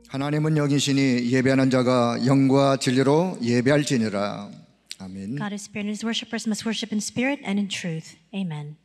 하나님은 영이시니 예배하는 자가 영과 진리로 예배할지니라. 아멘. God is spirit, and his worshippers must worship in spirit and in truth. Amen.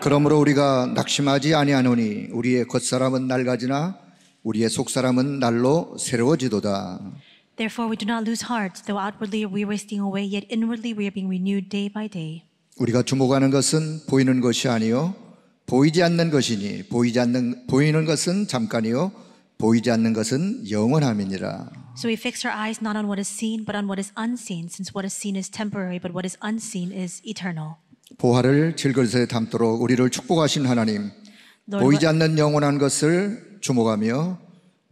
그러므로 우리가 낙심하지 아니하노니 우리의 겉사람은 낡아지나 우리의 속사람은 날로 새로워지도다. Therefore we do not lose heart, though outwardly we are wasting away, yet inwardly we are being renewed day by day. 우리가 주목하는 것은 보이는 것이 아니요 보이지 않는 것이니 보이는 것은 잠깐이요 보이지 않는 것은 영원함이니라. So we fix our eyes not on what is seen, but on what is unseen, since what is seen is temporary, but what is unseen is eternal. 보화를 질그릇에 담도록 우리를 축복하신 하나님, 보이지 않는 영원한 것을 주목하며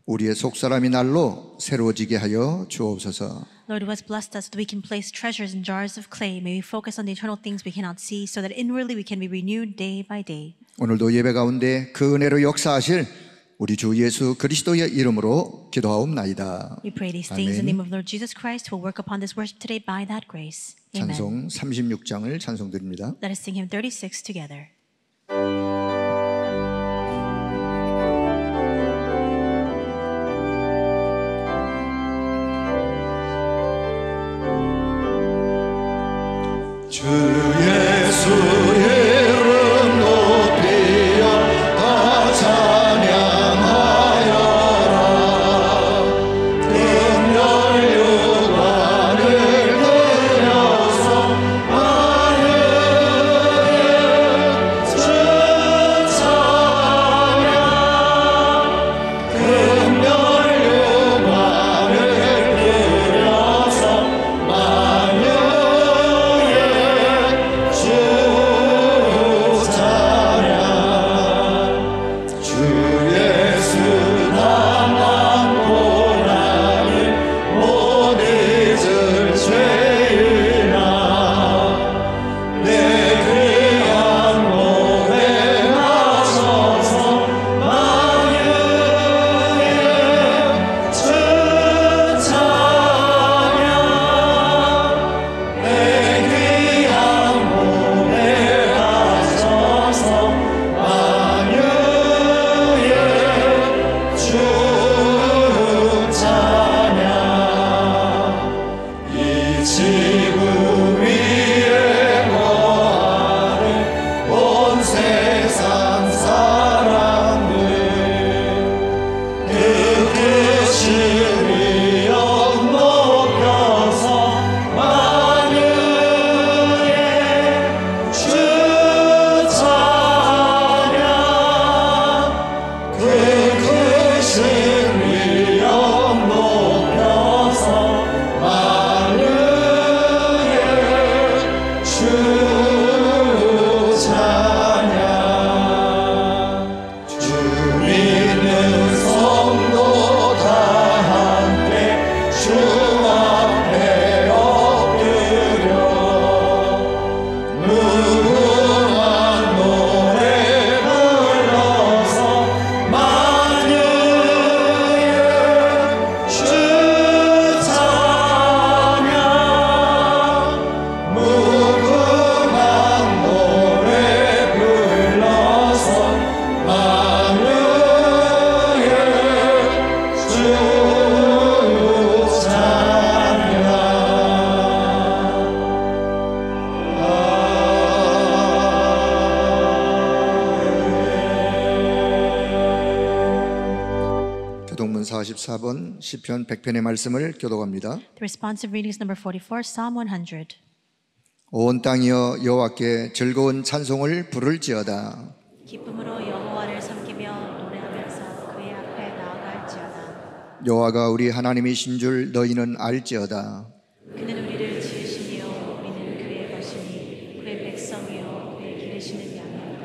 우리의 속사람이 날로 새로워지게 하여 주옵소서. Lord, who has blessed us that we can place treasures in jars of clay, may we focus on the eternal things we cannot see, so that inwardly we can be renewed day by day. 오늘도 예배 가운데 그 은혜로 역사하실 우리 주 예수 그리스도의 이름으로 기도하옵나이다. We pray these things in the name of Lord Jesus Christ, who will work upon this worship today by that grace. Amen. 찬송 36장을 찬송드립니다. Let us sing hymn 36 together. 주 예수의 이름 높이어 다 찬양하여라. 금열 유관을 들여서 만유의 주 찬양. 금열 유관을 들여서 만유의 주 찬양. 주 예수 나만 보라니 못 잊을 죄인아. 내 귀한 몸에 맞춰서 만유의 주 찬양. 내 귀한 몸에 맞춰서 만유의 주 찬양. 이 지구 위에 거하는 온 세상 사람들 그 크신 위엄 높여서 만유의 주 찬양. 그 크신 위엄 높여서 만유의 주 찬양. 주 믿는 성도 다 함께 주 앞에 엎드려 무궁한 노래 불러서 만유의 주 찬양. 무궁한 노래 불러서 만유의 주 찬양. 교동문 44번 시편 100편의 말씀을 교독합니다. The responsive reading is number 44, Psalm 100. 온 땅이여 여호와께 즐거운 찬송을 부를지어다. 기쁨으로 여호와를 섬기며 노래하면서 그의 앞에 나아갈지어다. 여호와가 우리 하나님이신 줄 너희는 알지어다. 그는 우리를 지으시며 우리는 그의 것이니 그의 백성이요 그의 기르시는 양이로다.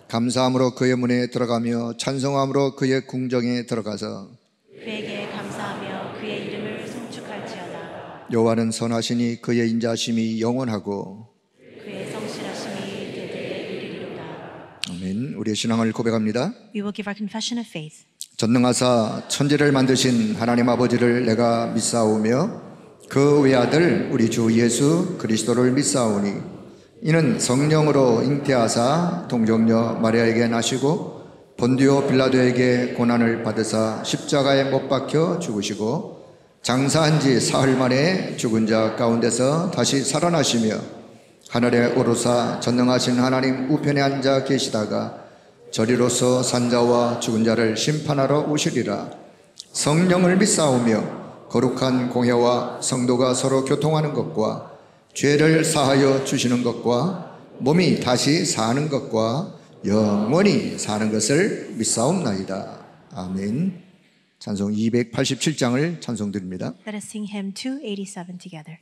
감사함으로 그의 문에 들어가며 찬송함으로 그의 궁정에 들어가서 그에게 감사하며 감사하며 그의 이름을 송축할지어다. 여호와는 선하시니 그의 인자심이 영원하고 그의 성실하심이 대대에 이르리로다. 아멘. 우리의 신앙을 고백합니다. We will give our confession of faith. 전능하사 천지를 만드신 하나님 아버지를 내가 믿사오며 그 외아들 우리 주 예수 그리스도를 믿사오니 이는 성령으로 잉태하사 동정녀 마리아에게 나시고 본디오 빌라도에게 고난을 받으사 십자가에 못 박혀 죽으시고 장사한 지 사흘 만에 죽은 자 가운데서 다시 살아나시며 하늘에 오르사 전능하신 하나님 우편에 앉아 계시다가 저리로서 산자와 죽은 자를 심판하러 오시리라. 성령을 믿사오며 거룩한 공회와 성도가 서로 교통하는 것과 죄를 사하여 주시는 것과 몸이 다시 사는 것과 영원히 사는 것을 믿사옵나이다. 아멘. 찬송 287장을 찬송드립니다. Let us sing hymn 287 together.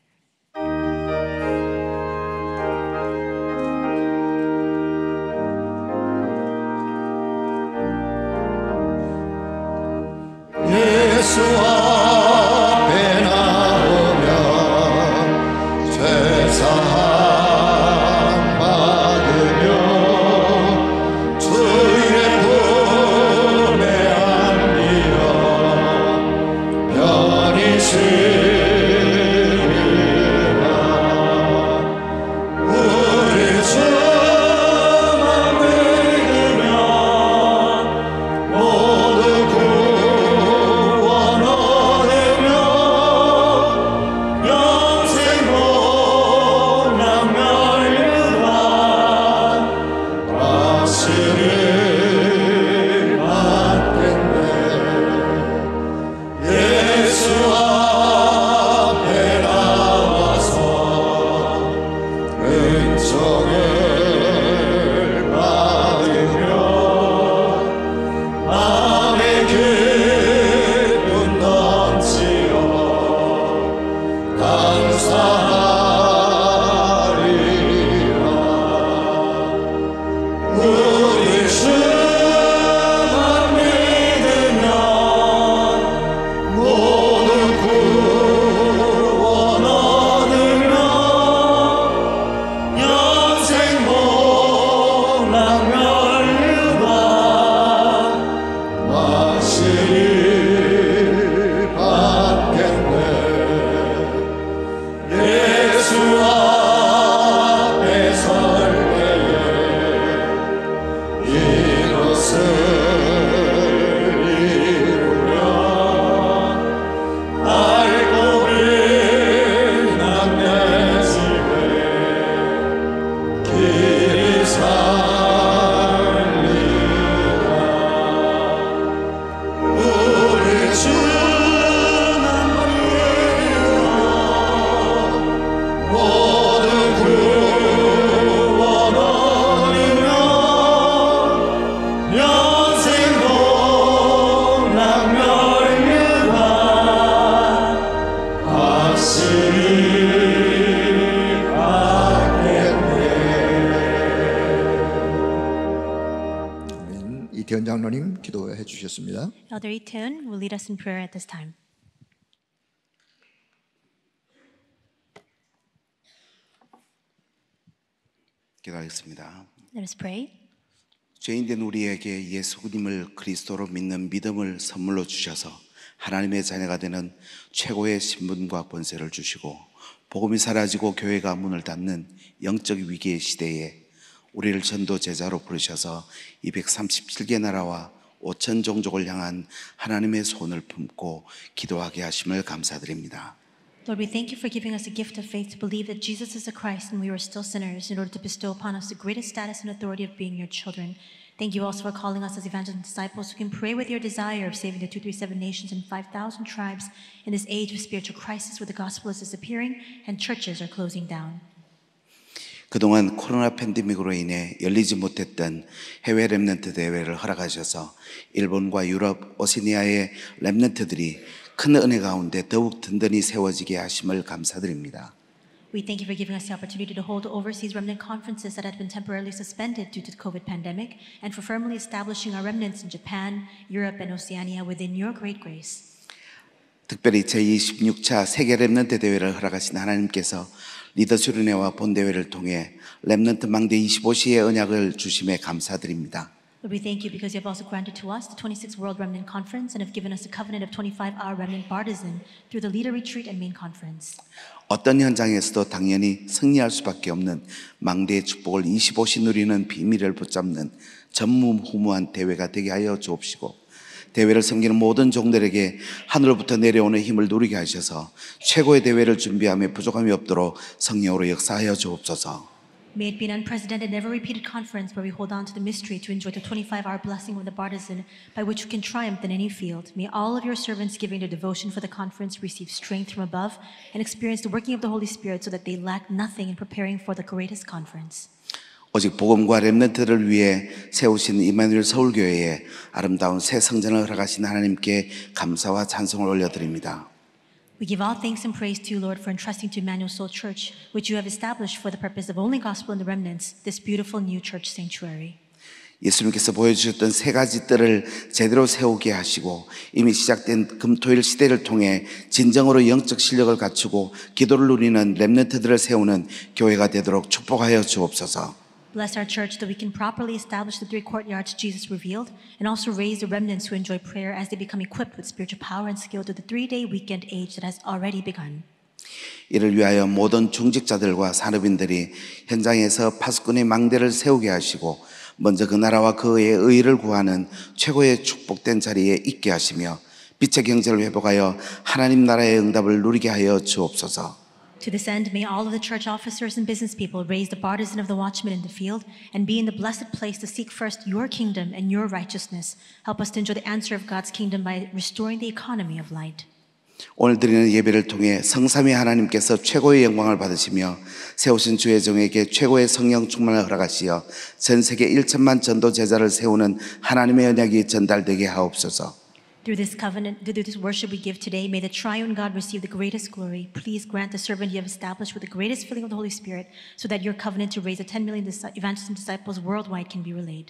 예수 앞에 나오며 죄사함 받으며 주의 품에 안기어 편히 쉬리라. 우리 주만 믿으며 모두 이태현 장로님 기도해 주셨습니다. Elder Itaeun will lead us in prayer at this time. 기도하겠습니다. Let us pray. 죄인된 우리에게 예수님을 그리스도로 믿는 믿음을 선물로 주셔서 하나님의 자녀가 되는 최고의 신분과 권세를 주시고 복음이 사라지고 교회가 문을 닫는 영적 위기의 시대에 우리를 전도 제자로 부르셔서 237개 나라와 5천 종족을 향한 하나님의 손을 품고 기도하게 하심을 감사드립니다. Lord, we thank you for giving us a gift of faith to believe that Jesus is the Christ and we were still sinners in order to bestow upon us the greatest status and authority of being your children. Thank you also for calling us as evangelists and disciples who can pray with your desire of saving the 237 nations and 5,000 tribes in this age of spiritual crisis where the gospel is disappearing and churches are closing down. 그동안 코로나 팬데믹으로 인해 열리지 못했던 해외 렘넌트 대회를 허락하셔서 일본과 유럽, 오세니아의 렘넌트들이 큰 은혜 가운데 더욱 든든히 세워지게 하심을 감사드립니다. We thank you for giving us the opportunity to hold overseas remnant conferences that had been temporarily suspended due to the COVID pandemic and for firmly establishing our remnants in Japan, Europe, and Oceania within your great grace. 특별히 제26차 세계 렘넌트 대회를 허락하신 하나님께서 리더 수련회와 본대회를 통해 렘넌트 망대 25시의 언약을 주심에 감사드립니다. Lord, we thank you because you have also granted to us the 26th World Remnant Conference and have given us a covenant of 25-hour remnant partisan through the leader retreat and main conference. 어떤 현장에서도 당연히 승리할 수밖에 없는 망대의 축복을 25시 누리는 비밀을 붙잡는 전무후무한 대회가 되게 하여 주옵시고, 대회를 섬기는 모든 종들에게 하늘로부터 내려오는 힘을 누리게 하셔서 최고의 대회를 준비함에 부족함이 없도록 성령으로 역사하여 주옵소서. May it be an unprecedented, never-repeated conference where we hold on to the mystery to enjoy the 25-hour blessing of the partisan by which we can triumph in any field. May all of your servants giving their devotion for the conference receive strength from above and experience the working of the Holy Spirit so that they lack nothing in preparing for the greatest conference. 오직 복음과 렘넌트를 위해 세우신 이마누엘 서울교회에 아름다운 새 성전을 허락하신 하나님께 감사와 찬송을 올려드립니다. We give all thanks and praise to you, Lord, for entrusting to Emmanuel Soul Church, which you have established for the purpose of only gospel in the remnants, this beautiful new church sanctuary. 예수님께서 보여주셨던 세 가지 뜰을 제대로 세우게 하시고 이미 시작된 금토일 시대를 통해 진정으로 영적 실력을 갖추고 기도를 누리는 렘넌트들을 세우는 교회가 되도록 축복하여 주옵소서. Bless our church that we can properly establish the three courtyards Jesus revealed and also raise the remnants who enjoy prayer as they become equipped with spiritual power and skill to the 3-day weekend age that has already begun. 이를 위하여 모든 중직자들과 산업인들이 현장에서 파수꾼의 망대를 세우게 하시고 먼저 그 나라와 그의 의를 구하는 최고의 축복된 자리에 있게 하시며 빛의 경제를 회복하여 하나님 나라의 응답을 누리게 하여 주옵소서. To this end, may all of the church officers and business people raise the partisan of the watchman in the field and be in the blessed place to seek first your kingdom and your righteousness. Help us to enjoy the answer of God's kingdom by restoring the economy of light. 오늘 드리는 예배를 통해 성삼위 하나님께서 최고의 영광을 받으시며 세우신 주의 종에게 최고의 성령 충만을 허락하시어 전 세계 1천만 전도 제자를 세우는 하나님의 언약이 전달되게 하옵소서. Through this covenant, through this worship we give today, may the triune God receive the greatest glory. Please grant the servant you have established with the greatest filling of the Holy Spirit so that your covenant to raise the 10 million evangelists and disciples worldwide can be relayed.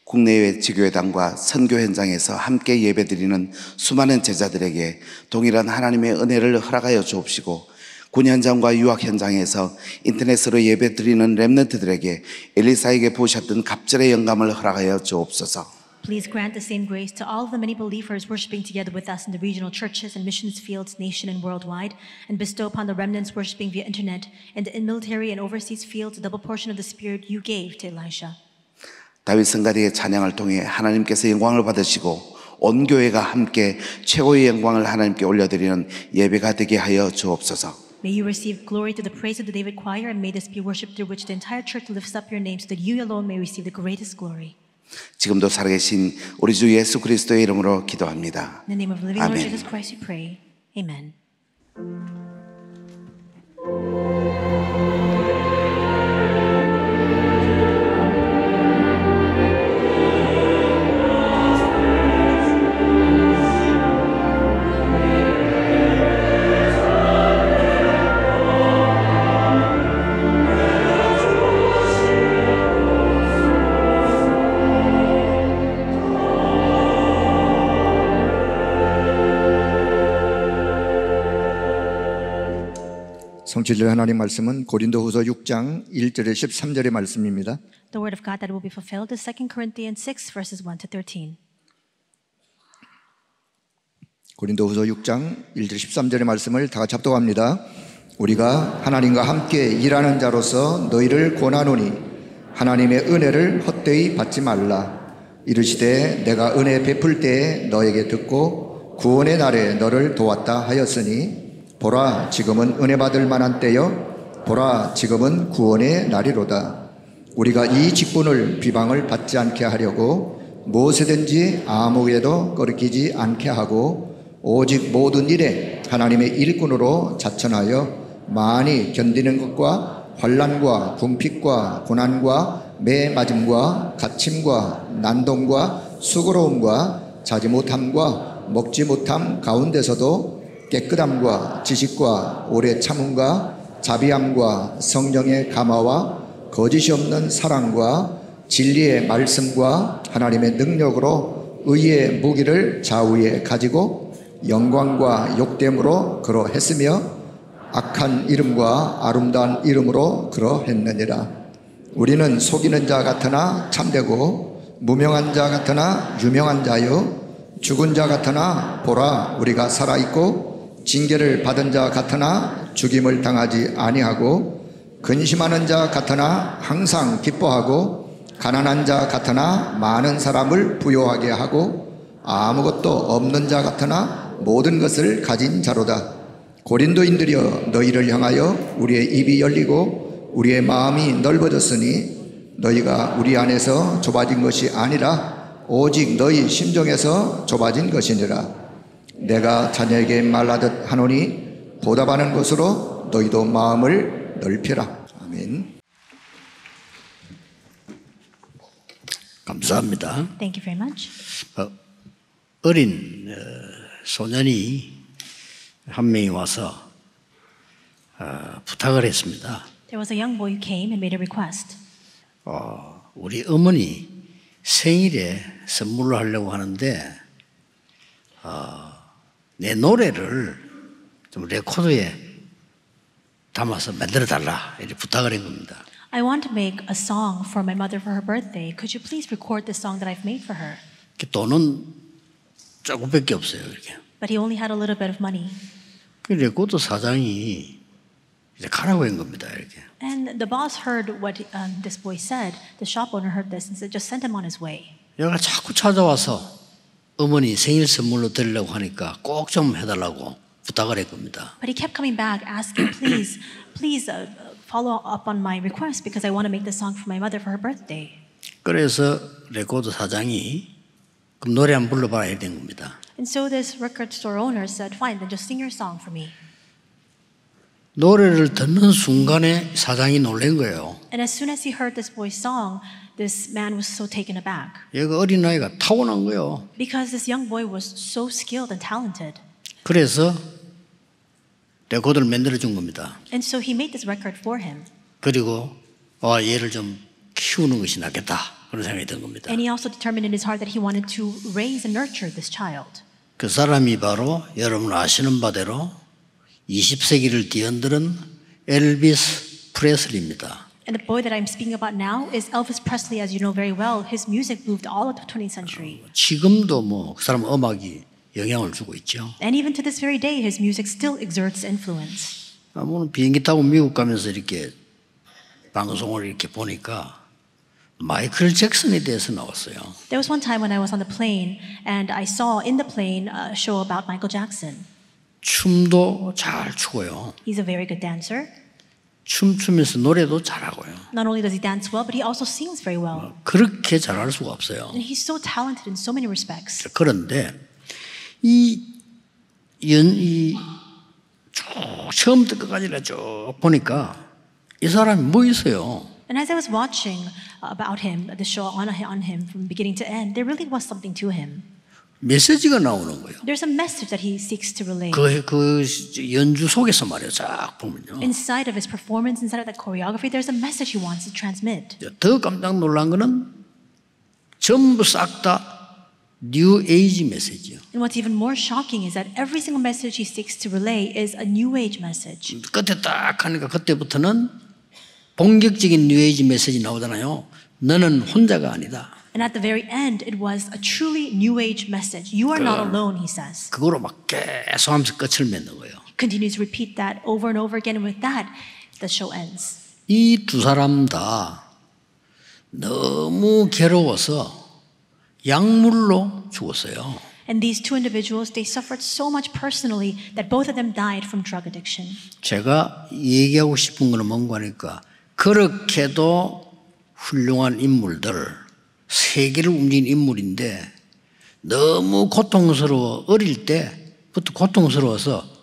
국내외 지교회당과 선교 현장에서 함께 예배드리는 수많은 제자들에게 동일한 하나님의 은혜를 허락하여 주옵시고 군 현장과 유학 현장에서 인터넷으로 예배드리는 렘넌트들에게 엘리사에게 부으셨던 갑절의 영감을 허락하여 주옵소서. Please grant the same grace to all of the many believers worshiping together with us in the regional churches and missions fields, nation and worldwide, and bestow upon the remnants worshiping via internet and in military and overseas fields a double portion of the Spirit you gave to Elisha. 다윗 성가대의 찬양을 통해 하나님께서 영광을 받으시고 온 교회가 함께 최고의 영광을 하나님께 올려드리는 예배가 되게 하여 주옵소서. May you receive glory through the praise of the David choir, and may this be worship through which the entire church lifts up your name so that you alone may receive the greatest glory. 지금도 살아계신 우리 주 예수 그리스도의 이름으로 기도합니다. In the name of the living Lord 아멘. Jesus Christ we pray. Amen. 성취될 하나님 말씀은 고린도후서 6장 1절에 13절의 말씀입니다. The word of God that will be fulfilled is 2 Corinthians 6 verses 1 to 13. 고린도후서 6장 1절 13절의 말씀을 다 같이 합독합니다. 우리가 하나님과 함께 일하는 자로서 너희를 권하노니 하나님의 은혜를 헛되이 받지 말라. 이르시되 내가 은혜 베풀 때에 너에게 듣고 구원의 날에 너를 도왔다 하였으니 보라 지금은 은혜 받을 만한 때여 보라 지금은 구원의 날이로다. 우리가 이 직분을 비방을 받지 않게 하려고 무엇이든지 아무에도 거리끼지 않게 하고 오직 모든 일에 하나님의 일꾼으로 자천하여 많이 견디는 것과 환난과 궁핍과 고난과 매맞음과 갇힘과 난동과 수고로움과 자지 못함과 먹지 못함 가운데서도 깨끗함과 지식과 오래 참음과 자비함과 성령의 감화와 거짓이 없는 사랑과 진리의 말씀과 하나님의 능력으로 의의 무기를 좌우에 가지고 영광과 욕됨으로 그러했으며 악한 이름과 아름다운 이름으로 그러했느니라. 우리는 속이는 자 같으나 참되고 무명한 자 같으나 유명한 자요 죽은 자 같으나 보라 우리가 살아있고 징계를 받은 자 같으나 죽임을 당하지 아니하고 근심하는 자 같으나 항상 기뻐하고 가난한 자 같으나 많은 사람을 부요하게 하고 아무것도 없는 자 같으나 모든 것을 가진 자로다. 고린도인들이여 너희를 향하여 우리의 입이 열리고 우리의 마음이 넓어졌으니 너희가 우리 안에서 좁아진 것이 아니라 오직 너희 심정에서 좁아진 것이니라. 내가 자녀에게 말하듯 하노니 보답하는 것으로 너희도 마음을 넓히라. 아멘. 감사합니다. Thank you very much. 어린 소년이 한 명이 와서 부탁을 했습니다. There was a young boy who came and made a request. 우리 어머니 생일에 선물로 하려고 하는데 내 노래를 좀 레코드에 담아서 만들어 달라 이렇게 부탁을 한 겁니다. I want to make a song for my mother for her birthday. Could you please record the song that I've made for her? 돈은 조금밖에 없어요. 이렇게. But he only had a little bit of money. 그 레코드 사장이 이제 가라고 한 겁니다. 이렇게. And the boss heard what this boy said. The shop owner heard this and said, just send him on his way. 얘가 자꾸 찾아와서 어머니 생일 선물로 드리려고 하니까 꼭 좀 해달라고 부탁을 한 겁니다. But he kept coming back asking, please follow up on my request because I want to make the song for my mother for her birthday. 그래서 레코드 사장이 그럼 노래 한번 불러봐야 해야 된 겁니다. And so this record store owner said, fine, then just sing your song for me. 노래를 듣는 순간에 사장이 놀란 거예요. And as soon as he heard this boy's song, this man was so taken aback. 얘가 어린아이가 타고난 거예요. Because this young boy was so skilled and talented. 그래서 레코드를 만들어 준 겁니다. And so he made this record for him. 그리고 얘를 좀 키우는 것이 낫겠다 그런 생각이 든 겁니다. And he also determined in his heart that he wanted to raise and nurture this child. 그 사람이 바로 여러분 아시는 바대로 20세기를 뒤흔드는 엘비스 프레슬리입니다. And the boy that I'm speaking about now is Elvis Presley, as you know very well. His music moved all of the 20th century. 지금도 그 사람 음악이 영향을 주고 있죠. And even to this very day, his music still exerts influence. 오늘 비행기 타고 미국 가면서 이렇게 방송을 이렇게 보니까 마이클 잭슨에 대해서 나왔어요. There was one time when I was on the plane and I saw in the plane a show about Michael Jackson. 춤도 잘 추고요. He's a very good dancer. 춤추면서 노래도 잘하고요. Not only does he dance well, but he also sings very well. 그렇게 잘할 수가 없어요. And he's so talented in so many respects. 그런데 처음부터 끝까지 쭉 보니까 이 사람이 뭐 있어요? And as I was watching about him, the show on him from beginning to end, there really was something to him. 메시지가 나오는 거예요. There's a message that he seeks to relay. 그 연주 속에서 말이에요. 쫙 보면요. Inside of his performance, inside of that choreography, there's a message he wants to transmit. 더 깜짝 놀란 거는 전부 싹 다 뉴 에이지 메시지예요. And what's even more shocking is that every single message he seeks to relay is a new age message. 끝에 딱 하니까 그때부터는 본격적인 뉴 에이지 메시지 나오잖아요. 너는 혼자가 아니다. And at the very end, it was a truly new age message. You are not alone, he says. 그거로 막 계속 하면서 끝을 맺는 거예요. He continues to repeat that over and over again, and with that, the show ends. 이 두 사람 다 너무 괴로워서 약물로 죽었어요. And these two individuals, they suffered so much personally that both of them died from drug addiction. 제가 얘기하고 싶은 거는 뭔가 하니까 그렇게도 훌륭한 인물들, 세계를 움직인 인물인데 너무 고통스러워 어릴 때부터 고통스러워서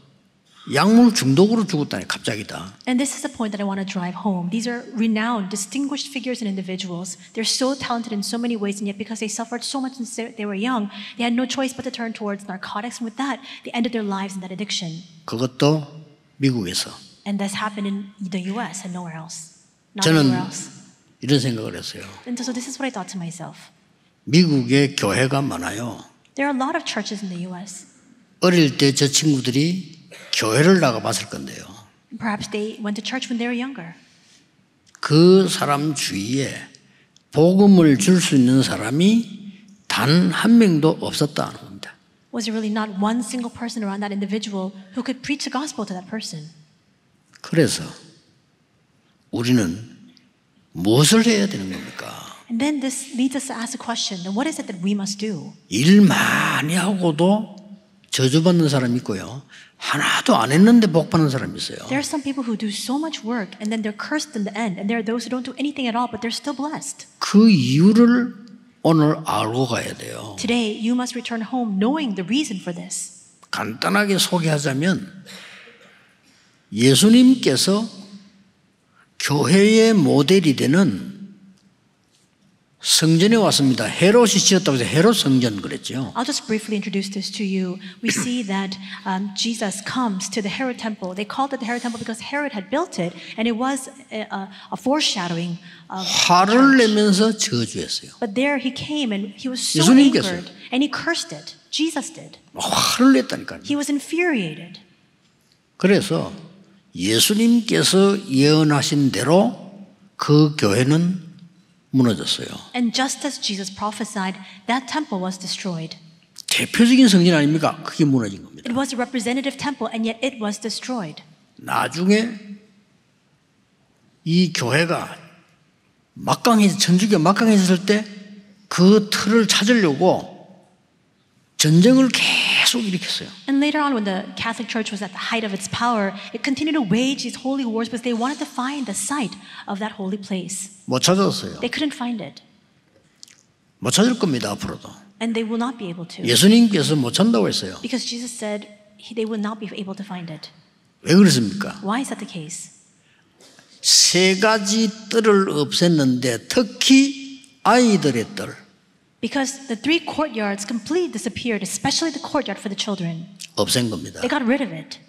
약물 중독으로 죽었다니 갑자기다. And this is the point that I want to drive home. These are renowned, distinguished figures and individuals. They're so talented in so many ways, and yet because they suffered so much since they were young, they had no choice but to turn towards narcotics. And with that, they ended their lives in that addiction. 그것도 미국에서. And this happened in the U.S. and nowhere else. Not 저는 anywhere else. 이런 생각을 했어요. And so this is what I thought to myself. 미국에 교회가 많아요. There are a lot of churches in the U.S. 어릴 때 저 친구들이 교회를 나가봤을 건데요. Perhaps they went to church when they were younger. 그 사람 주위에 복음을 줄 수 있는 사람이 단 한 명도 없었다는 겁니다. Was there really not one single person around that individual who could preach the gospel to that person? 그래서 우리는 무엇을 해야 되는 겁니까? And then this leads us to ask the question, then what is it that we must do? 일 많이 하고도 저주받는 사람이 있고요. 하나도 안 했는데 복 받는 사람이 있어요. There are some people who do so much work and then they're cursed in the end. And there are those who don't do anything at all, but they're still blessed. 그 이유를 오늘 알고 가야 돼요. Today, you must return home knowing the reason for this. 간단하게 소개하자면 예수님께서 교회의 모델이 되는 성전에 왔습니다. 헤롯이 지었다고 해서 헤롯 성전 그랬죠. I'll just briefly introduce this to you. We see that Jesus comes to the Herod temple. They called it the Herod temple because Herod had built it, and it was a foreshadowing of 화를 church. 내면서 저주했어요. But there he came and he was so 예수님께서요. angered, and he cursed it. Jesus did. 화를 냈다니까요. He was infuriated. 그래서 예수님께서 예언하신 대로 그 교회는 무너졌어요. And just as Jesus prophesied, that temple was destroyed. 대표적인 성전 아닙니까? 그게 무너진 겁니다. It was a representative temple, and yet it was destroyed. 나중에 이 교회가 천주교 막강해졌을 때 그 틀을 찾으려고 전쟁을 계속 일으켰어요. And later on, when the Catholic Church was at the height of its power, it continued to wage these holy wars because they wanted to find the site of that holy place. 못 찾았어요. They couldn't find it, 못 찾을 겁니다, 앞으로도. and they will not be able to. 예수님께서 못 찾는다고 했어요. Because Jesus said they would not be able to find it. 왜 그렇습니까? Why is that the case? 세 가지 뜰을 없앴는데 특히 아이들의 뜰. Because the 3 courtyards completely disappeared, especially the courtyard for the children. 없앤 겁니다. They got rid of it.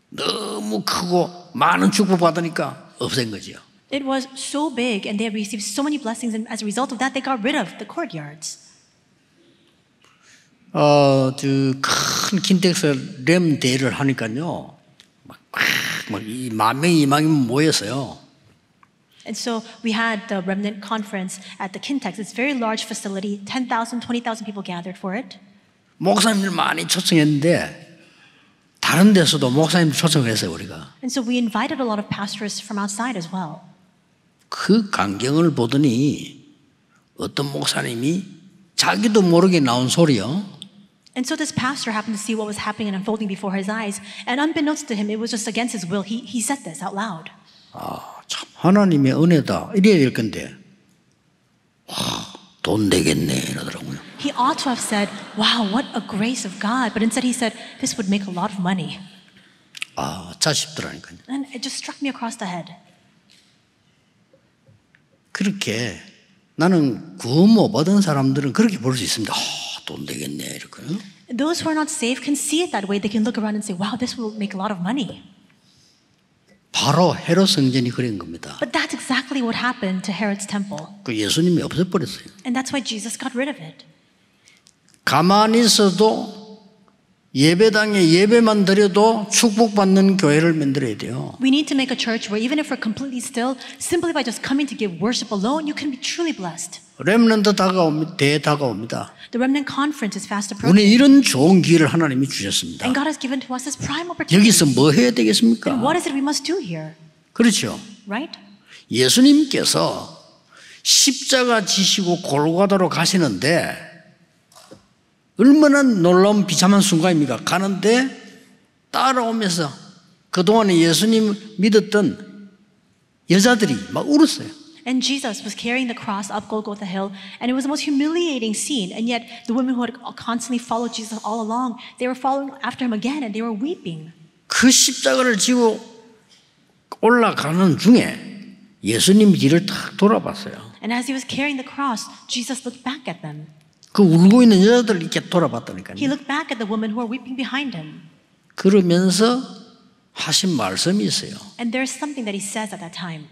너무 크고 많은 축복 받으니까 없앤 거죠. It was so big, and they received so many blessings, and as a result of that, they got rid of the courtyards. 큰 킨텍스 렘 대회를 하니까요, 막 10,000명, 20,000명 모였어요. And so we had the Remnant Conference at the Kintex. It's a very large facility. 10,000, 20,000 people gathered for it. 목사님들 많이 초청했는데 다른 데서도 목사님들 초청을 했어요, 우리가. And so we invited a lot of pastors from outside as well. 그 광경을 보더니 어떤 목사님이 자기도 모르게 나온 소리요. And so this pastor happened to see what was happening and unfolding before his eyes. And unbeknownst to him, it was just against his will. He said this out loud. 참 하나님의 은혜다 이래야 될 건데 돈 되겠네 이러더라고요. He ought to have said, wow, what a grace of God. But instead he said, this would make a lot of money. 자식들하니까요. And it just struck me across the head. 그렇게 나는 구원 못 받은 사람들은 그렇게 볼 수 있습니다. 돈 되겠네 이렇게요. Those who are not saved can see it that way. They can look around and say, wow, this will make a lot of money. 바로 헤롯 성전이 그런 겁니다. But that's exactly what happened to Herod's temple. 그 예수님이 없애버렸어요. And that's why Jesus got rid of it. 가만히 있어도 예배당에 예배만 드려도 축복받는 교회를 만들어야 돼요. We need to make a church where even if we're completely still, simply by just coming to give worship alone, you can be truly blessed. 렘넌트 다가옵니다. The Remnant Conference is fast 오늘 approaching. 이런 좋은 기회를 하나님이 주셨습니다. And God has given to us this prime opportunity. 여기서 뭐 해야 되겠습니까? And what is it we must do here? 그렇죠. Right? 예수님께서 십자가 지시고 골고다로 가시는데 얼마나 놀라운 비참한 순간입니까? 가는데 따라오면서 그동안에 예수님 믿었던 여자들이 막 울었어요. And Jesus was carrying the cross up Golgotha Hill, and it was the most humiliating scene. And yet, the women who had constantly followed Jesus all along, they were following after him again, and they were weeping. 그 십자가를 지고 올라가는 중에 예수님 뒤를 탁 돌아봤어요. And as he was carrying the cross, Jesus looked back at them. 그 울고 있는 여자들 이렇게 돌아봤다니까요. He looked back at the women who were weeping behind him. 그러면서 하신 말씀이 있어요. And there's something that he says at that time.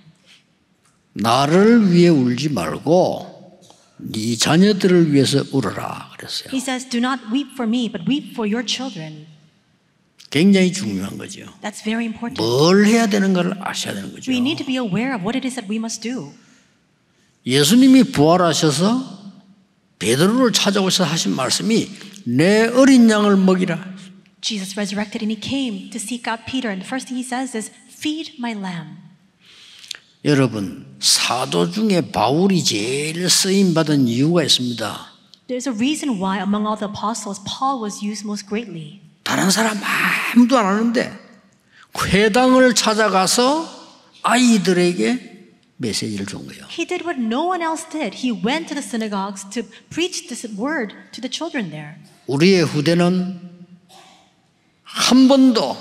나를 위해 울지 말고 네 자녀들을 위해서 울어라. 그랬어요. He says, do not weep for me, but weep for your children. 굉장히 중요한 거죠. That's very important. 뭘 해야 되는 걸 아셔야 되는 거죠. We need to be aware of what it is that we must do. 예수님이 부활하셔서 베드로를 찾아오셔서 하신 말씀이 내 어린 양을 먹이라. Jesus resurrected and he came to seek out Peter. And the first thing he says is, feed my lamb. 여러분, 사도 중에 바울이 제일 쓰임받은 이유가 있습니다. There's a reason why among all the apostles, Paul was used most greatly. 다른 사람 아무도 안 하는데 회당을 찾아가서 아이들에게 메시지를 준 거예요. He did what no one else did. He went to the synagogues to preach this word to the children there. 우리의 후대는 한 번도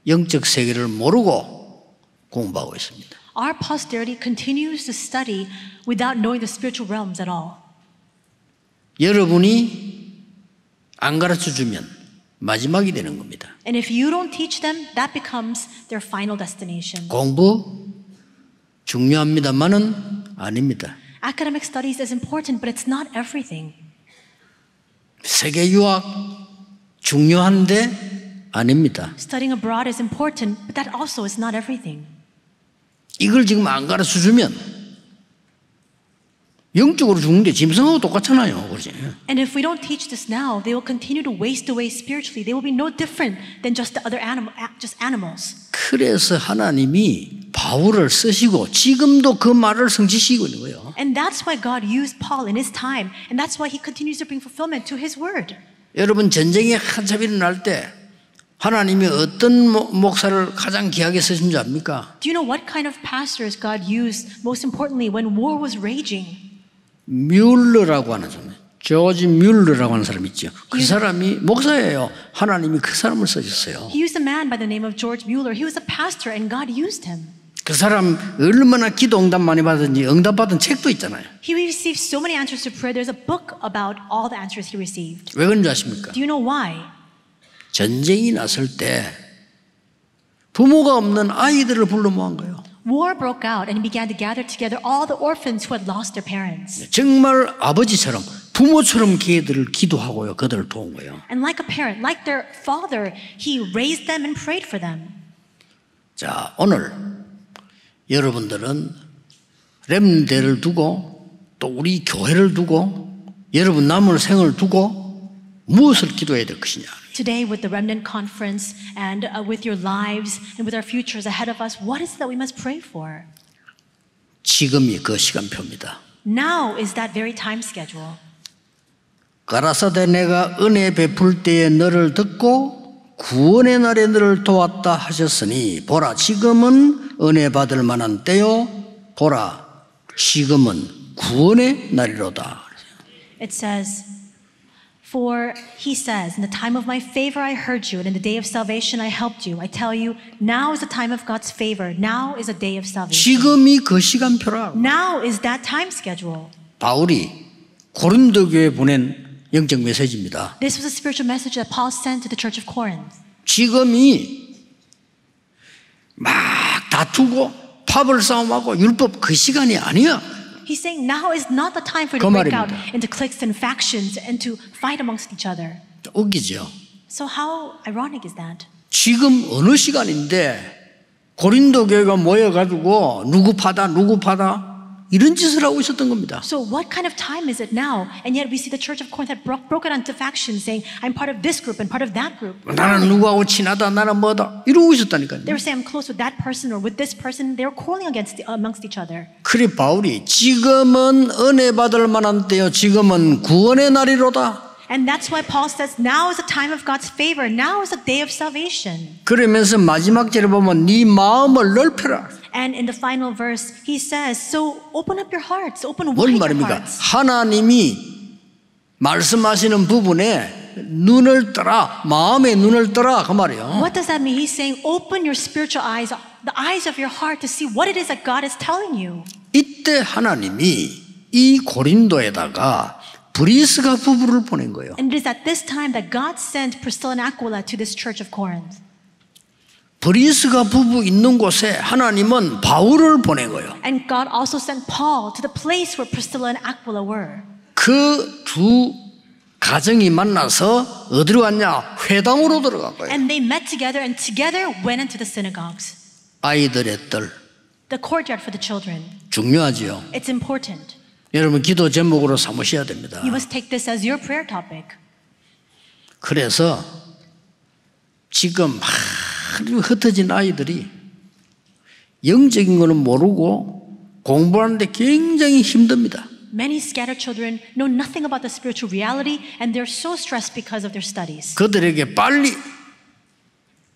영적 세계를 모르고 공부하고 있습니다. Our posterity continues to study without knowing the spiritual realms at all. 여러분이 안 가르쳐 주면 마지막이 되는 겁니다. And if you don't teach them, that becomes their final destination. 공부 중요합니다만은 아닙니다. Academic studies is important, but it's not everything. 세계 유학 중요한데 아닙니다. Studying abroad is important, but that also is not everything. 이걸 지금 안 가르쳐 주면 영적으로 죽는데 짐승하고 똑같잖아요. 그렇지? And if we don't teach this now, they will continue to waste away spiritually. They will be no different than just the other animals. 그래서 하나님이 바울을 쓰시고 지금도 그 말을 성취시키고 있는 거예요. And that's why God used Paul in his time, and that's why he continues to bring fulfillment to his word. 여러분 전쟁이 한참 일어날 때 하나님이 어떤 목사를 가장 귀하게 쓰신 줄 압니까? Do you know what kind of pastors God used most importantly when war was raging? 뮬러라고 하는 사람, 조지 뮬러라고 하는 사람 있죠. 그 사람이 목사예요. 하나님이 그 사람을 쓰셨어요. He used a man by the name of George Mueller. He was a pastor, and God used him. 그 사람 얼마나 기도 응답 많이 받은지 응답받은 책도 있잖아요. He received so many answers to prayer. There's a book about all the answers he received. 왜 그런지 아십니까? Do you know why? 전쟁이 났을 때 부모가 없는 아이들을 불러 모은 거예요. War broke out, and he began to gather together all the orphans who had lost their parents. 정말 아버지처럼 부모처럼 걔들을 기도하고요. 그들을 도운 거예요. And like a parent, like their father, he raised them and prayed for them. 자, 오늘 여러분들은 렘대를 두고 또 우리 교회를 두고 여러분 남은 생을 두고 무엇을 기도해야 될 것이냐. Today, with the Remnant Conference and with your lives and with our futures ahead of us, what is it that we must pray for? 지금이 그 시간표입니다. Now is that very time schedule. 가라사대 내가 은혜 베풀 때에 너를 듣고 구원의 날에 너를 도왔다 하셨으니 보라 지금은 은혜 받을 만한 때요 보라 지금은 구원의 날이로다. It says, for he says, in the time of my favor I heard you, and in the day of salvation I helped you. I tell you, now is the time of God's favor. Now is a day of salvation. 지금이 그 시간표라. Now is that time schedule. 바울이 고린도 교회에 보낸 영적 메시지입니다. This was a spiritual message that Paul sent to the church of Corinth. 지금이 막 다투고 파벌 싸움하고 율법 그 시간이 아니야. He's saying now is not the time for you to break out into cliques and factions and to fight amongst each other. 웃기죠. So how ironic is that? 지금 어느 시간인데 고린도 교회가 모여가지고 누구 파다 이런 짓을 하고 있었던 겁니다. So what kind of time is it now? And yet we see the church of Corinth had broken into factions saying, I'm part of this group and part of that group. 나는 누구하고 친하다 나는 뭐다 이러고 있었다니까요. They were saying I'm close with that person or with this person. They were quarreling amongst each other. 그래 바울이 지금은 은혜 받을 만한 때요 지금은 구원의 날이로다. And that's why Paul says now is the time of God's favor. Now is the day of salvation. 그러면서 마지막 절에 보면 네 마음을 넓혀라. And in the final verse, he says, so open up your hearts, open 뭔 wide your 말입니까? hearts. 하나님이 말씀하시는 부분에 눈을 떠라, 마음의 눈을 떠라 그 말이에요. What does that mean? He's saying open your spiritual eyes, the eyes of your heart to see what it is that God is telling you. 이때 하나님이 이 고린도에다가 브리스가 부부를 보낸 거예요. And it is at this time that God sent Priscilla and Aquila to this church of Corinth. 브리스가 부부 있는 곳에 하나님은 바울을 보낸 거예요. And God also sent Paul to the place where Priscilla and Aquila were. 그 두 가정이 만나서 어디로 갔냐? 회당으로 들어간 거예요. And they met together and together went into the synagogues. 아이들의 뜰 The courtyard for the children. 중요하지요. It's important. 여러분 기도 제목으로 삼으셔야 됩니다. You must take this as your prayer topic. 그래서 지금 흩어진 아이들이 영적인 거는 모르고 공부하는데 굉장히 힘듭니다. Many scattered children know nothing about the spiritual reality and they're so stressed because of their studies. 그들에게 빨리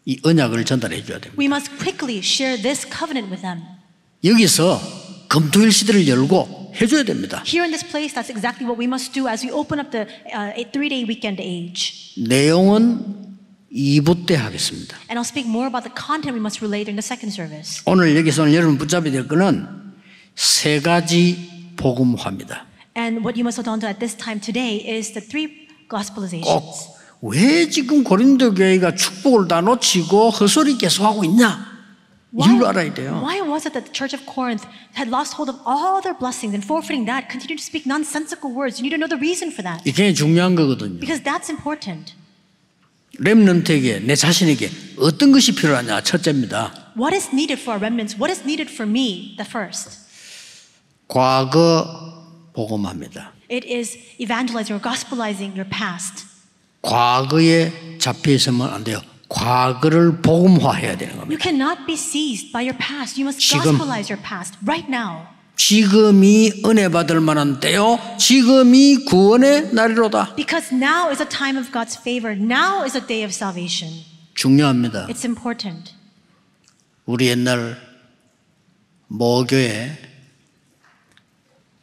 이 언약을 전달해 줘야 됩니다. We must quickly share this covenant with them. 여기서 금토일 시대를 열고 해줘야 됩니다. Here in this place, that's exactly what we must do as we open up the 3-day weekend age. 내용은 2부 때 하겠습니다. And I'll speak more about the content we must relay during the second service. 오늘 여기서 여러분 붙잡아야 될 거는 3가지 복음화입니다. And what you must hold on to at this time today is the 3 gospelizations. 꼭 왜 지금 고린도 교회가 축복을 다 놓치고 헛소리 계속하고 있냐? 이유를 알아야 돼요. Why was it that the church of Corinth had lost hold of all their blessings and forfeiting that, continued to speak nonsensical words? You need to know the reason for that. 이게 중요한 거거든요. Because that's important. 렘넌트에게 내 자신에게 어떤 것이 필요하냐? 첫째입니다. What is needed for our remnants? What is needed for me? The first. 과거 복음합니다. It is evangelizing or gospelizing your past. 과거에 잡혀 있으면 안 돼요. 과거를 복음화해야 되는 겁니다. You cannot be seized by your past. You must 지금. gospelize your past right now. 지금이 은혜 받을 만한 때요. 지금이 구원의 날이로다. Because now is a time of God's favor. Now is a day of salvation. 중요합니다. It's important. 우리 옛날 모교회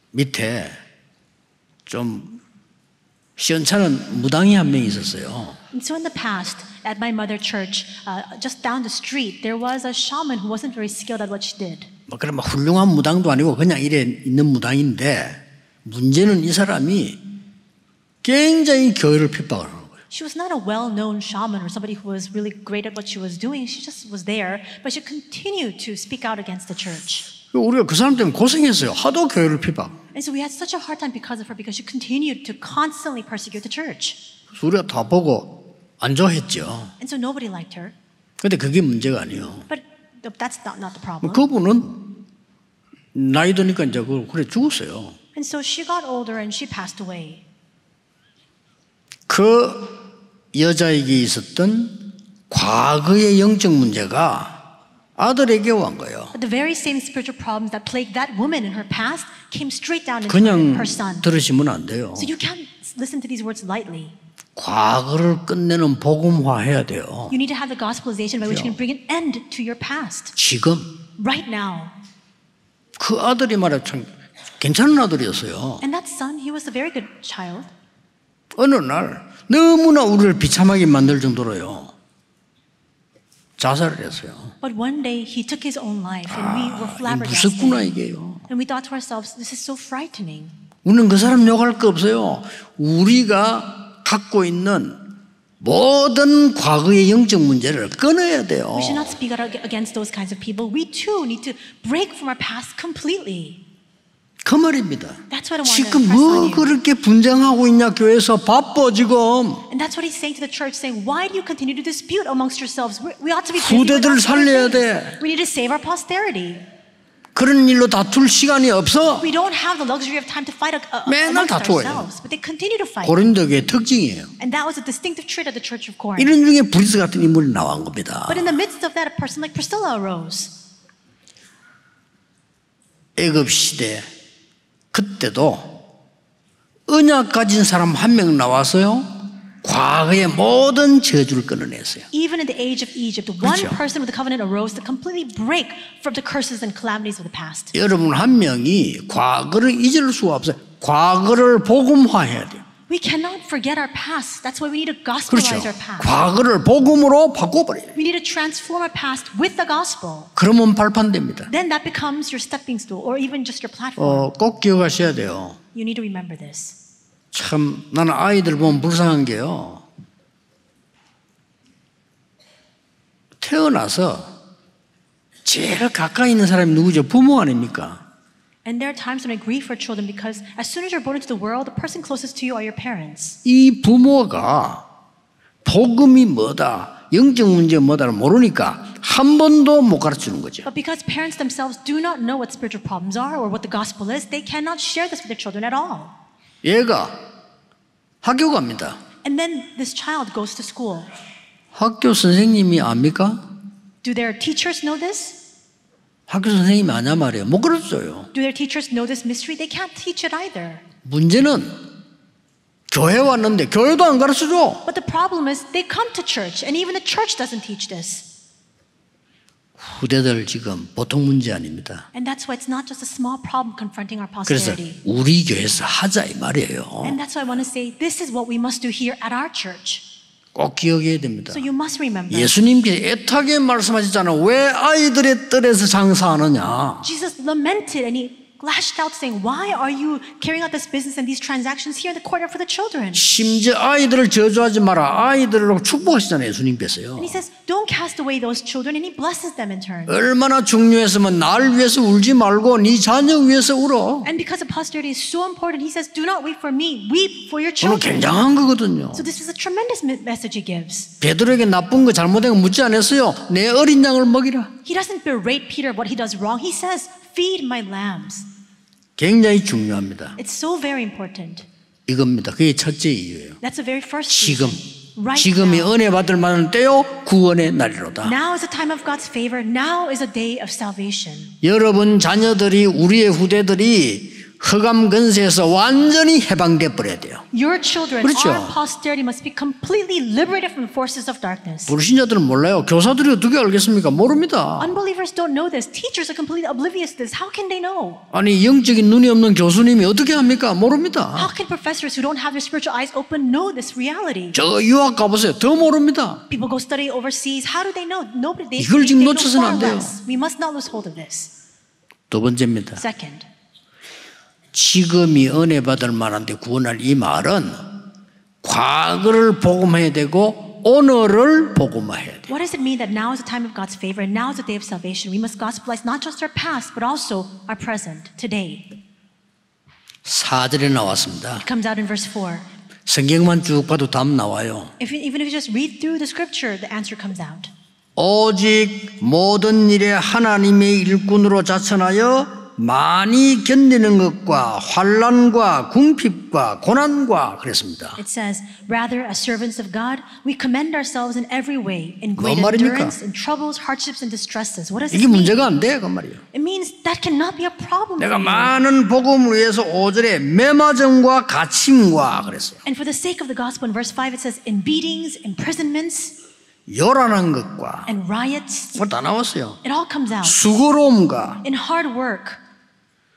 밑에 좀 시원찮은 무당이 한 명 있었어요. And so in the past, at my mother church, just down the street, there was a shaman who wasn't very skilled at what she did. 뭐 그런 훌륭한 무당도 아니고 그냥 이래 있는 무당인데 문제는 이 사람이 굉장히 교회를 핍박을 하는 거예요. She was not a well-known shaman or somebody who was really great at what she was doing. She just was there, but she continued to speak out against the church. 우리가 그 사람 때문에 고생했어요. 하도 교회를 핍박. And so we had such a hard time because of her, because she continued to constantly persecute the church. 그래서 우리가 다 보고 안 좋아했죠. And so nobody liked her. 근데 그게 문제가 아니에요. But that's not the problem. 그분은 나이 드니까 이제 그래 죽었어요. And so she got older and she passed away. 그 여자에게 있었던 과거의 영적 문제가 아들에게 온 거예요. But the very same spiritual problems that plagued that woman in her past came straight down into 그냥 her son. 들으시면 안 돼요. So you can't listen to these words lightly. 과거를 끝내는 복음화해야 돼요. You need to have the gospelization by which you can bring an end to your past. 지금 Right now. 그 아들이 말해 참 괜찮은 아들이었어요. And that son, he was a very good child. 어느 날 너무나 우리를 비참하게 만들 정도로요. 자살을 했어요. But one day he took his own life and we were 무섭구나 flabbergasted. 이게요. And we thought to ourselves, this is so frightening. 우리는 그 사람 욕할 거 없어요. 우리가 갖고 있는 모든 과거의 영적 문제를 끊어야 돼요. We should not speak out against those kinds of people. We too need to break from our past completely. 그 말입니다. That's what I want to 지금 impress on 뭐 you. 그렇게 분쟁하고 있냐 교회에서 바빠 지금. And that's what he's saying to the church, saying, why do you continue to dispute amongst yourselves? We ought to be busy with 후대들을 our 살려야 things. 돼. We need to save our posterity. 그런 일로 다툴 시간이 없어. We don't have the luxury of time to fight 맨날 amongst 다투어요. ourselves. But they continue to fight. 고린도교의 특징이에요. And that was a distinctive trait of the church of Corinth. 이런 중에 브리스 같은 인물이 나온 겁니다. But in the midst of that, a person like Priscilla arose. 애굽 시대 그때도 언약 가진 사람 한 명 나와서요. 과거의 모든 저주를 끊어냈어요. Even in the age of Egypt, one 그렇죠. person with the covenant arose to completely break from the curses and calamities of the past. 여러분 한 명이 과거를 잊을 수가 없어요. 과거를 복음화해야 돼요. We cannot forget our past. That's why we need to 그렇죠. gospelize our past. 과거를 복음으로 바꿔버려요. We need to transform our past with the gospel. 그러면 발판됩니다. Then that becomes your stepping stool or even just your platform. 꼭 기억하셔야 돼요. You need to remember this. 참 나는 아이들 보면 불쌍한 게요. 태어나서 제일 가까이 있는 사람이 누구죠? 부모 아닙니까? And there are times when I grieve for children because as soon as you're born into the world, the person closest to you are your parents. 이 부모가 복음이 뭐다, 영적 문제가 뭐다를 모르니까 한 번도 못 가르치는 거죠. But because parents themselves do not know what spiritual problems are or what the gospel is, they cannot share this with their children at all. 얘가 학교 갑니다. And then this child goes to school. 학교 선생님이 압니까? Do their teachers know this? 학교 선생님이 아냐 말이에요. 못 가르쳐줘요. Do their teachers know this mystery? They can't teach it either. 문제는 교회 왔는데 교회도 안 가르쳐줘. But the problem is they come to church and even the church doesn't teach this. 후대들 지금 보통 문제 아닙니다. And that's why it's not just a small problem confronting our 그래서 posterity. 우리 교회에서 하자 이 말이에요. And that's why I want to say this is what we must do here at our church. 꼭 기억해야 됩니다. So you must remember. 예수님께서 애타게 말씀하셨잖아요. 왜 아이들의 뜰에서 장사하느냐. Jesus lamented and he lashed out saying, why are you carrying out this business and these transactions here in the courtyard for the children? 심지어 아이들을 저주하지 마라. 아이들을 축복하시잖아요. 예수님께서요. And he says, don't cast away those children, and he blesses them in turn. 얼마나 중요했으면 날 위해서 울지 말고 네 자녀 위해서 울어. And because the posterity is so important, he says, do not weep for me, weep for your 오늘 children. 굉장한 거거든요. So this is a tremendous message he gives. 베드로에게 나쁜 거 잘못된 거 묻지 않았어요. 내 어린 양을 먹이라. He doesn't berate Peter what he does wrong. He says, feed my lambs. 굉장히 중요합니다. It's so very important. 이겁니다. 그게 첫째 이유예요. That's the very first 지금 reason. Right 지금이 now. 은혜 받을 만한 때요 구원의 날이로다. Now is the time of God's favor. Now is a day of salvation. 여러분 자녀들이 우리의 후대들이 흑암 근세에서 완전히 해방돼 버려야 돼요. Your children, 그렇죠. our posterity must be completely liberated from the forces of darkness. 불신자들은 몰라요. 교사들이 어떻게 알겠습니까? 모릅니다. Unbelievers don't know this. Teachers are completely oblivious to this. How can they know? 아니 영적인 눈이 없는 교수님이 어떻게 합니까? 모릅니다. How can professors who don't have their spiritual eyes open know this reality? 저 유학 가보세요. 더 모릅니다. People go study overseas. How do they know? Nobody. 이걸 They 지금 know 놓쳐서는 far 안 돼요. less. We must not lose hold of this. 두 번째입니다. Second, 지금이 은혜 받을 만한데 구원할 이 말은 과거를 복음해야 되고 오늘을 복음해야 돼요. what does it mean that now is the time of God's favor and now is the day of salvation? We must gospelize not just our past, but also our present, today. 4절에 나왔습니다. It comes out in verse 4. 성경만 쭉 봐도 답 나와요. Even if you just read through the scripture, the answer comes out. 오직 모든 일에 하나님의 일꾼으로 자천하여 많이 견디는 것과 환난과 궁핍과 고난과 그랬습니다. It says, rather, as servants of God, we commend ourselves in every way, in great 뭔 말입니까? endurance, in troubles, hardships, and distresses. What does 이게 it mean? 문제가 안 돼, 그 말이에요. It means that cannot be a problem 내가 for you. 많은 복음을 위해서 5절에 매맞음과 갇힘과 그랬어요. And for the sake of the gospel, in verse 5, it says, in beatings, imprisonments, 요란한 것과 and riots. 그거 다 나왔어요. It all comes out. 수고로움과 In hard work,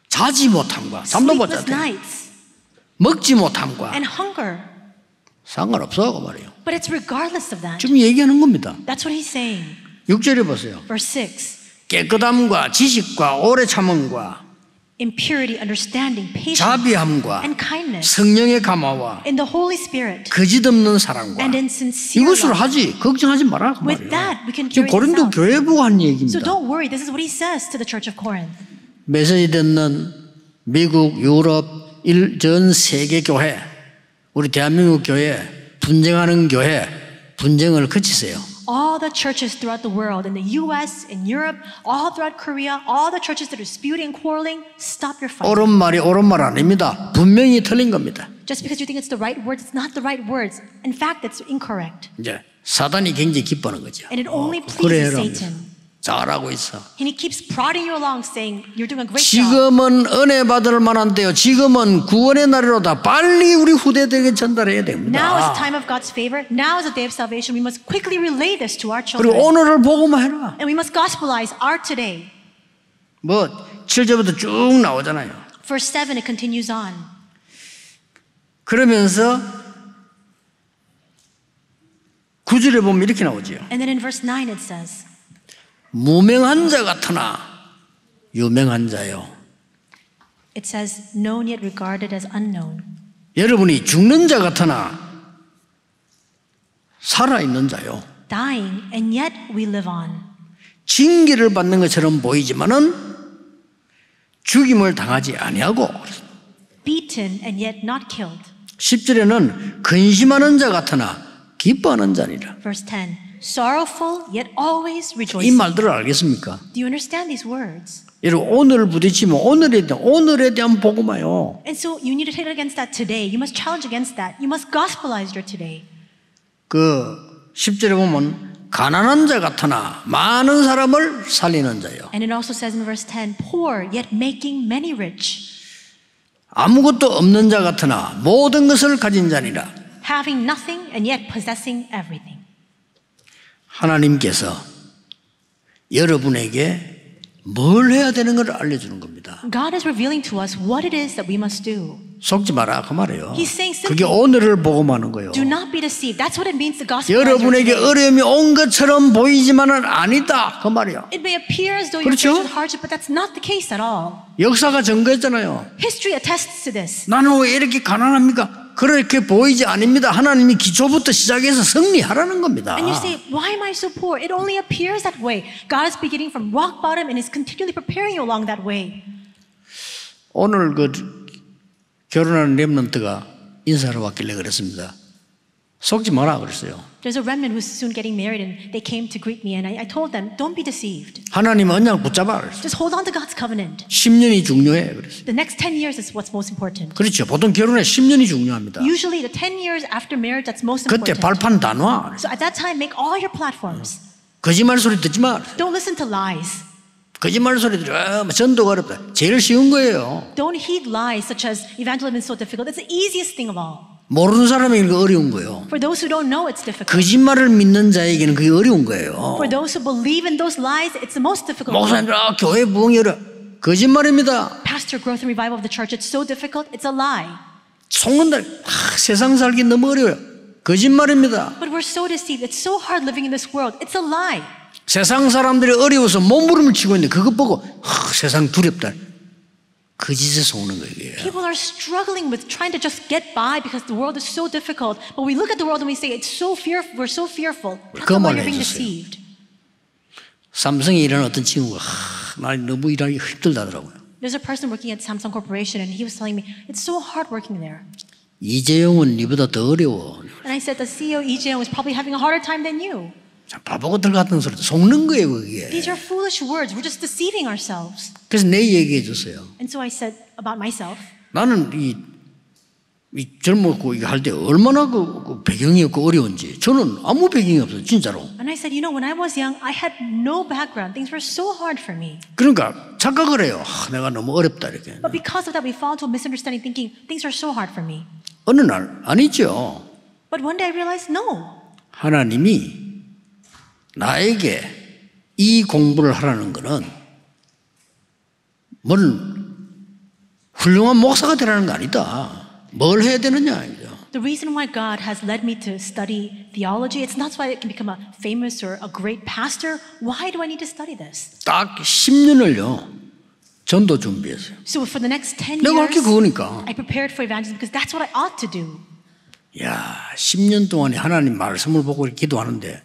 자지 못함과 잠도 못 sleepless 잤대. nights, 먹지 못함과 and hunger. 상관없어 그 말이에요. But it's regardless of that. 지금 얘기하는 겁니다. That's what he's saying. 6절에 보세요. Verse 6, 깨끗함과 지식과 오래 참음과 in purity, understanding, patience, 자비함과 and kindness, 성령의 감화와 in the Holy Spirit, 거짓 없는 사랑과 and in sincere 이것으로 love. 하지 걱정하지 마라 그 With 말이에요. that, we can 지금 carry this 고린도 out. 교회부가 한 So 얘기입니다. don't worry. This is what he says to the church of Corinth. 메시지 듣는 미국, 유럽, 전 세계 교회, 우리 대한민국 교회, 분쟁하는 교회, 분쟁을 그치세요. All the churches throughout the world, in the U.S., in Europe, all throughout Korea, all the churches that are disputing and quarreling, stop your fighting. 옳은 말이 옳은 말 아닙니다. 분명히 틀린 겁니다. Just because you think it's the right words, it's not the right words. In fact, it's incorrect. 이제 사단이 굉장히 기뻐하는 거죠. And it only 그래, pleases 여러분. Satan. 잘하고 있어. And he keeps prodding you along saying, you're doing a great job. 지금은 은혜 받을 만한 때요. 지금은 구원의 날이로다. 빨리 우리 후대들에게 전달해야 됩니다. Now is the time of God's favor. Now is the day of salvation. We must quickly relay this to our 그리고 children. 오늘을 보고만 해라. And we must gospelize our today. 뭐 7절부터 쭉 나오잖아요. Verse 7, it continues on. 그러면서 9절에 보면 이렇게 나오죠. And then in verse 9 it says, 무명한 자 같으나 유명한 자요. it says, known yet regarded as unknown. 여러분이 죽는 자 같으나 살아있는 자요. Dying, and yet we live on. 징계를 받는 것처럼 보이지만은 죽임을 당하지 아니하고 beaten and yet not killed. 10절에는 근심하는 자 같으나 기뻐하는 자니라. Verse 10, sorrowful yet always 이 rejoicing. 말들을 알겠습니까? Do you understand these words? 여러분 오늘 부딪히면 오늘에 대한 복음이요. And so you need to take against that today. You must challenge against that. You must gospelize your today. 그 10절에 보면 가난한 자 같으나 많은 사람을 살리는 자요. And it also says in verse 10, poor yet making many rich. 아무것도 없는 자 같으나 모든 것을 가진 자니라. Having nothing and yet possessing everything. 하나님께서 여러분에게 뭘 해야 되는 걸 알려주는 겁니다. God is revealing to us what it is that we must do. 속지 마라 그 말이에요. He's saying simply, 그게 오늘을 복음하는 거예요. do not be deceived. That's what it means to gospelize your 여러분에게 today. 어려움이 온 것처럼 보이지만은 아니다 그 말이에요. It may appear as though you're 그렇죠? faced with hardship, but that's not the case at all. 역사가 증거했잖아요. History attests to this. 나는 왜 이렇게 가난합니까? 그렇게 보이지 않습니다. 하나님이 기초부터 시작해서 승리하라는 겁니다. And you say, why am I so poor? It only appears that way. God is beginning from rock bottom and is continually preparing you along that way. 오늘 그 결혼하는 렘넌트가 인사하러 왔길래 그랬습니다. 속지 마라 그랬어요. There's a remnant who's soon getting married and they came to greet me and I told them, don't be deceived. 하나님 언약을 붙잡아 그랬어요. Just hold on to God's covenant. 10년이 중요해 그랬어요. The next 10 years is what's most important. 그렇죠. 보통 결혼에 10년이 중요합니다. Usually the 10 years after marriage, that's most 그때 important. 발판 다 놔. So at that time, make all your platforms. 거짓말 소리 듣지 마. Don't listen to lies. 거짓말 소리 들어. 전도가 어렵다. 제일 쉬운 거예요. Don't heed lies such as evangelism is so difficult. It's the easiest thing of all. 모르는 사람에게 어려운 거예요. For those who don't know, it's difficult. 거짓말을 믿는 자에게는 그게 어려운 거예요. For those who believe in those lies, it's the most difficult. 목사님들 교회 부흥이 어려. 거짓말입니다. Pastor growth and revival of the church, it's so difficult. It's a lie. 속는다. 세상 살기 너무 어려워요. 거짓말입니다. But we're so deceived. It's so hard living in this world. It's a lie. 세상 사람들이 어려워서 몸부림을 치고 있는데 그것 보고 세상 두렵다. 거짓에 속는 거예요. People are struggling with trying to just get by because the world is so difficult. But we look at the world and we say it's so fearful. We're so fearful. That's why you're being deceived. 삼성에 일하는 어떤 친구가 나 너무 일하기 힘들다더라고요. There's a person working at Samsung Corporation and he was telling me it's so hard working there. 이재용은 니보다 더 어려워. And I said the CEO Lee Jae-yong is probably having a harder time than you. 바보들 같은 소리 속는 거예요 그게. These are foolish words. We're just deceiving ourselves. 그래서 내 얘기해 줬어요. And so I said about myself. 나는 이 젊었고 이거 할 때 얼마나 그 배경이 없고 어려운지 저는 아무 배경이 없어요 진짜로. And I said, you know, when I was young, I had no background. Things were so hard for me. 그러니까 착각을 해요. 내가 너무 어렵다 이렇게. But because of that, we fall into a misunderstanding, thinking things are so hard for me. 어느 날 아니죠. But one day I realized, no. 하나님이 나에게 이 공부를 하라는 거는 뭘 훌륭한 목사가 되라는 거 아니다. 뭘 해야 되느냐 이죠. The reason why God has led me to study theology, it's not so I can become a famous or a great pastor. Why do I need to study this? 딱 10년을요 전도 준비했어요. So for the next 10 내가 할 게 years, 그거니까. I prepared for evangelism because that's what I ought to do. 야, 10년 동안에 하나님 말씀을 보고 기도하는데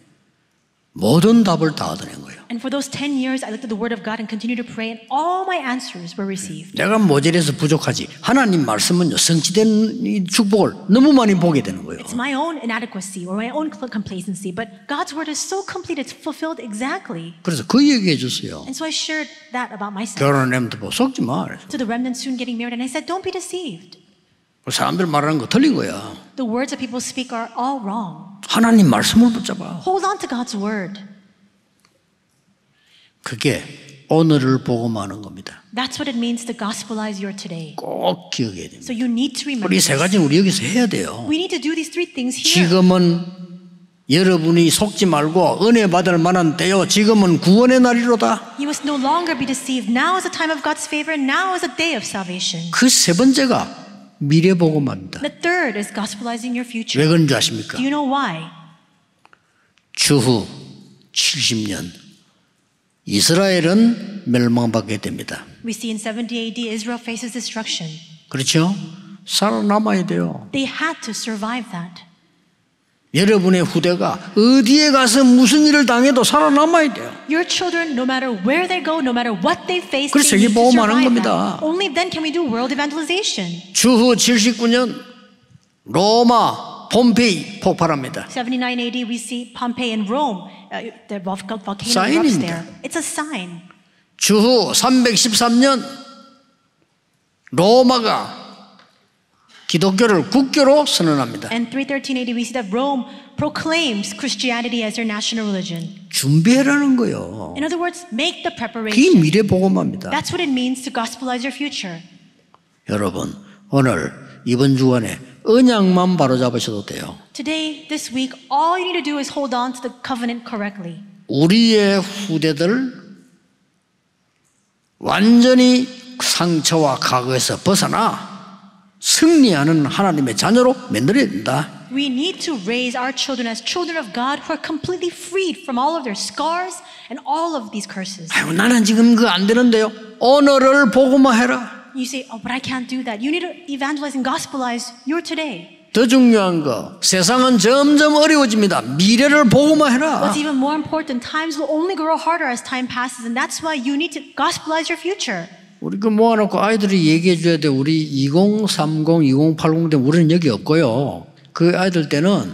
모든 답을 다 얻어낸 거예요. And for those 10 years, I looked at the Word of God and continued to pray, and all my answers were received. 내가 모자라서 부족하지. 하나님 말씀은요 성취된 이 축복을 너무 많이 보게 되는 거예요. It's my own inadequacy or my own complacency, but God's Word is so complete, it's fulfilled exactly. 그래서 그 얘기해 줬어요. And so I shared that about myself. 결혼하면도 뭐 속지 마. To the remnant soon getting married, and I said, don't be deceived. 사람들 말하는 거 틀린 거야. The words that people speak are all wrong. 하나님 말씀을 붙잡아. Hold on to God's Word. 그게 오늘을 복음하는 겁니다. That's what it means to gospelize your today. 꼭 기억해야 됩니다. So you need to remember 우리 세 this. 가지는 우리 여기서 해야 돼요. We need to do these three things here. 지금은 여러분이 속지 말고 은혜 받을 만한 때요. 지금은 구원의 날이로다. You must no longer be deceived. Now is a time of God's favor. Now is a day of salvation. 그 세 번째가 미래 복음합니다. The third is gospelizing your future. 왜 그런 줄 아십니까? Do you know why? 추후 70년 이스라엘은 멸망받게 됩니다. We see in 70 AD Israel faces destruction. 그렇죠? 살아남아야 돼요. They had to survive that. 여러분의 후대가 어디에 가서 무슨 일을 당해도 살아남아야 돼요. Your children, no matter where they go, no matter what they face, 그래서 they need to 세계보험하는 survive 겁니다. that. Only then can we do world evangelization. 주후 79년 로마 폼페이 폭발합니다. 79 AD, we see Pompeii and Rome. The volcano erupts 사인입니다. there. It's a sign. 주후 313년 로마가 기독교를 국교로 선언합니다. And 313 AD, we see that Rome proclaims Christianity as their national religion. 준비해라는 거요. In other words, make the 그게 preparation. 미래 복음화입니다. That's what it means to gospelize your future. 여러분 오늘 이번 주간에 언약만 바로잡으셔도 돼요. Today, this week, all you need to do is hold on to the covenant correctly. 우리의 후대들 완전히 상처와 과거에서 벗어나 승리하는 하나님의 자녀로 만들어야 된다. We need to raise our children as children of God who are completely freed from all of their scars and all of these curses. 아유, 나는 지금 그거 안 되는데요. 오늘을 복음화해라. You say, oh, but I can't do that. You need to evangelize and gospelize your today. 더 중요한 거 세상은 점점 어려워집니다. 미래를 복음화해라. What's even more important, times will only grow harder as time passes, and that's why you need to gospelize your future. 우리 그 모아놓고 아이들이 얘기해 줘야 돼. 우리 2030, 2080 때 우리는 여기 없고요. 그 아이들 때는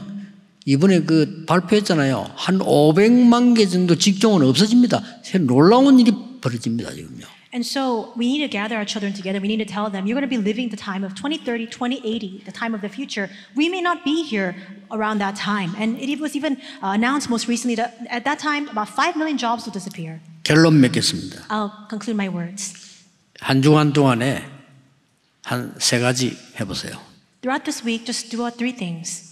이번에 그 발표했잖아요. 한 500만 개 정도 직종은 없어집니다. 놀라운 일이 벌어집니다 지금요. And so we need to gather our children together. We need to tell them, you're going to be living the time of 2030, 2080, the time of the future. We may not be here around that time. And it was even announced most recently that at that time, about 5 million jobs will disappear. 결론 맺겠습니다. I'll conclude my words. 한 주간 동안에 한 세 가지 해보세요. Throughout this week, just do out 3 things.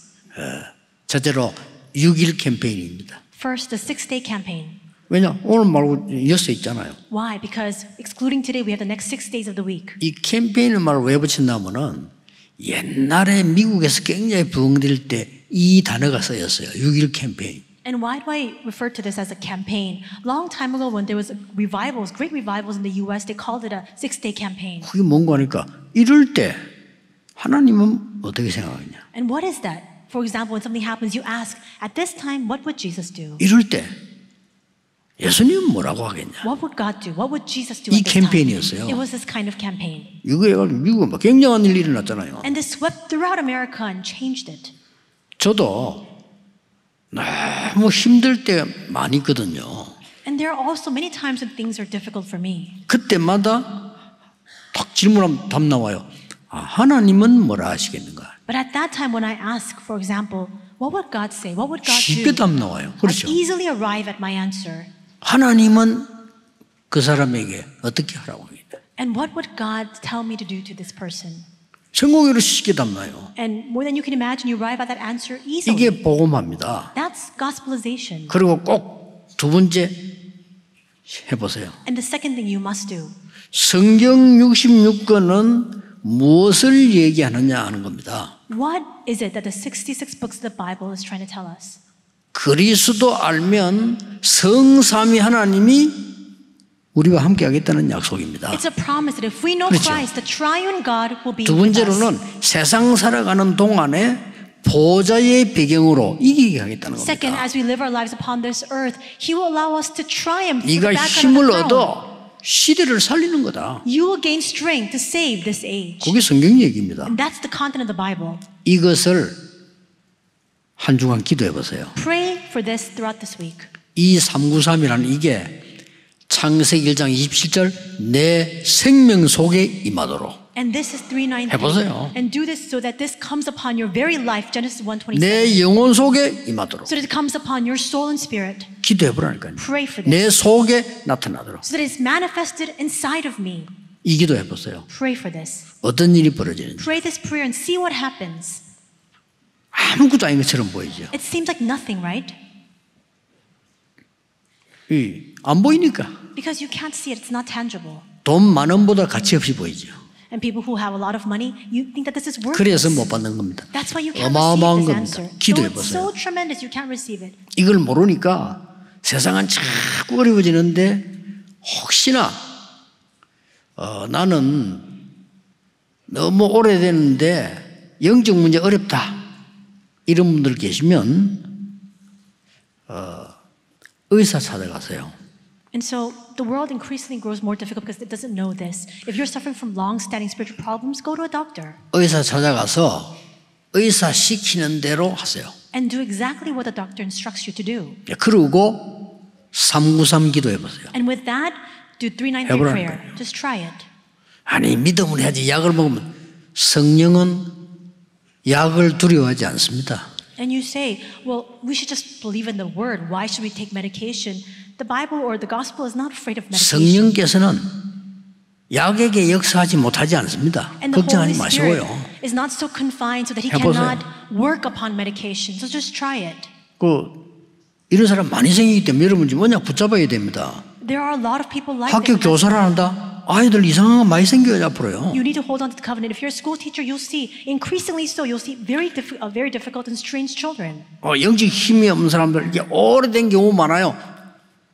첫째로 6.1 캠페인입니다. First, the 6-day campaign. 왜냐? 오늘 말고 6세 있잖아요. Why? Because excluding today, we have the next 6 days of the week. 이 캠페인을 말을 왜 붙인다면은 옛날에 미국에서 굉장히 부흥될 때 이 단어가 쓰였어요. 6.1 캠페인. And why do I refer to this as a campaign? Long time ago when there was revivals, great revivals in the US, they called it a 6-day campaign. 그게 뭔가 하니까 이럴 때 하나님은 어떻게 생각하냐? And what is that? For example, when something happens, you ask, at this time, what would Jesus do? 이럴 때 예수님은 뭐라고 하겠냐? What would God do? What would Jesus do 이 at this time? 캠페인이었어요. It was this kind of campaign. 이거 해가지고 미국은 막 굉장한 일이 일어났잖아요. And this swept throughout America and changed it. 저도 너무 힘들 때 많이 있거든요. And there are also many times when things are difficult for me. 그때마다 딱 질문하면 답 나와요. 아, 하나님은 뭐라 하시겠는가? But at that time when I ask, for example, what would God say? What would God 쉽게 do? 답 나와요. I 그렇죠. easily arrive at my answer. 하나님은 그 사람에게 어떻게 하라고 하겠냐? And what would God tell me to do to this person? 성공으로 쉽게 답 나요. And more than you can imagine, you arrive at that answer easily. 이게 복음화입니다. That's gospelization. 그리고 꼭 두 번째 해보세요. And the second thing you must do. 성경 66권은 무엇을 얘기하느냐 하는 겁니다. What is it that the 66 books of the Bible is trying to tell us? 그리스도 알면 성삼위 하나님이 우리와 함께 하겠다는 약속입니다. It's a promise that if we know 그렇죠. Christ, the triune God will be 두 with us. 번째로는 세상 살아가는 동안에 보좌의 배경으로 이기게 하겠다는 Second, 겁니다. as we live our lives upon this earth, He will allow us to triumph through 네가 the background 힘을 of the throne. 얻어 시대를 살리는 거다. You will gain strength to save this age. 그게 성경 얘기입니다. And that's the content of the Bible. 이것을 한 주간 기도해 보세요. Pray for this throughout this week. 이 393이라는 이게 창세기 1장 27절 내 생명 속에 임하도록 And this is 393. 해보세요. And do this so that this comes upon your very life, Genesis 1:27. 내 영혼 속에 임하도록 So that it comes upon your soul and spirit. 기도해 보라니까요. Pray for this. 내 속에 나타나도록 So that it's manifested inside of me. 이 기도해 보세요. Pray for this. 어떤 일이 벌어지는지 Pray this prayer and see what happens. 아무것도 아닌 것처럼 보이죠. It seems like nothing, right? 안 보이니까 Because you can't see it, it's not tangible. 돈 많음보다 가치 없이 보이죠. And people who have a lot of money, you think that this is 그래서 worthless. 못 받는 겁니다. That's why you can't 어마어마한 receive this 겁니다. answer. So 기도해 it's 보세요. so tremendous, you can't receive it. 이걸 모르니까 세상은 자꾸 어려워지는데 혹시나 나는 너무 오래됐는데 영적 문제 어렵다 이런 분들 계시면 의사 찾아가세요. And so the world increasingly grows more difficult because it doesn't know this. If you're suffering from long-standing spiritual problems, go to a doctor 의사 찾아가서 의사 시키는 대로 하세요. and do exactly what the doctor instructs you to do. 그리고 393 기도해 보세요. And with that, do 393 해보라는 prayer. 거예요. Just try it. 아니 믿음을 해야지 약을 먹으면 성령은 약을 두려워하지 않습니다. And you say, well, we should just believe in the word. Why should we take medication? The Bible or the gospel is not afraid of medication. 성령께서는 약에게 역사하지 못하지 않습니다. And the 걱정하지 Holy Spirit 마시고요. is not so confined so that he 해보세요. cannot work upon medication. So just try it. 이런 사람 많이 생기기 때문에 여러분 지금 언약 붙잡아야 됩니다. There are a lot of people like 학교 this. 교사를 한다? 아이들 이상한 거 많이 생겨요 앞으로요. You need to hold on to the covenant. If you're a school teacher, you'll see, increasingly so, you'll see very difficult and strange children. 영적 힘이 없는 사람들 이게 오래된 경우 많아요.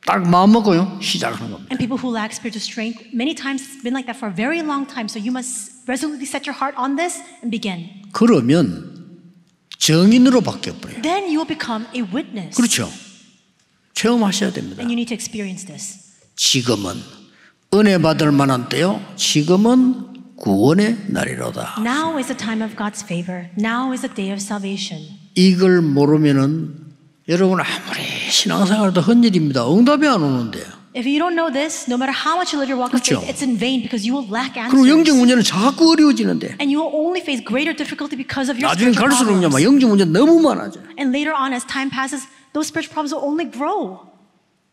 딱 마음 먹고요 시작하는 겁니다. And people who lack spiritual strength, many times it's been like that for a very long time. So you must resolutely set your heart on this and begin. 그러면 정인으로 바뀌어버려요. Then you will become a witness. 그렇죠. 체험하셔야 됩니다. And you need to experience this. 지금은 은혜 받을 만한 때요. 지금은 구원의 날이로다. Now is the time of God's favor. Now is the day of salvation. 이걸 모르면은 여러분 아무리 신앙생활도 헛일입니다. 응답이 안 오는데요. If you don't know this, no matter how much you live your walk of 그렇죠. faith, it's in vain because you will lack 그리고 영적 answers. 문제는 자꾸 어려워지는데 And you will only face greater difficulty because of your 나중에 spiritual 갈수록요, 막 problems. 영적 문제 너무 많아져. And later on, as time passes, those spiritual problems will only grow.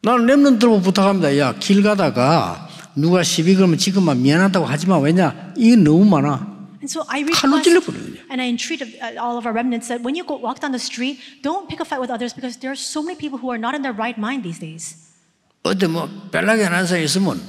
나는 렘넌트로 부탁합니다. 야, 길 가다가 누가 시비 걸면 지금만 미안하다고 하지 마. 왜냐? 이게 너무 많아. And so I 칼로 request 찔러버려요. and I entreat all of our remnants that when you walk down the street, don't pick a fight with others because there are so many people who are not in their right mind these days. 어때 뭐 벨라게 하는 사람이 있으면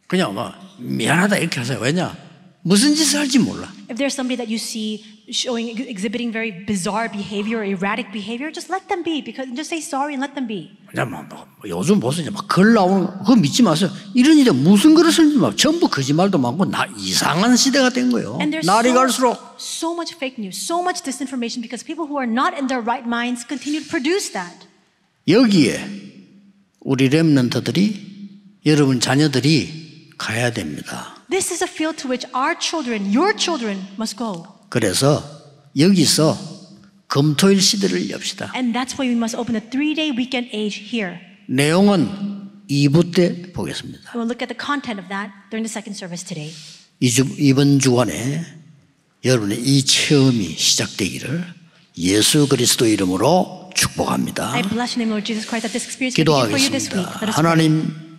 그냥 뭐 미안하다 이렇게 하세요. 왜냐? 무슨 짓을 할지 몰라. If there's somebody that you see exhibiting very bizarre behavior or erratic behavior, just let them be because just say sorry and let them be. 그냥 뭐 요즘 무슨 막 글 나오는 거 그거 믿지 마세요. 이런 일에 무슨 글을 쓰지 마. 전부 거짓말도 많고 이상한 시대가 된 거예요. And there's 날이 갈수록 so much fake news, so much disinformation because people who are not in their right minds continue to produce that. 여기에 우리 렘넌트들이 여러분 자녀들이 가야 됩니다. This is a field to which our children, your children, must go. 그래서 여기서 금토일 시대를 엽시다. And that's why we must open a 3-day weekend age here. 내용은 2부 때 보겠습니다. And we'll look at the content of that during the second service today. 이번 주간에 여러분의 이 체험이 시작되기를 예수 그리스도 이름으로 축복합니다. I bless your name, Lord Jesus Christ, that this experience will begin for you this week. 기도하겠습니다. Let us pray. 하나님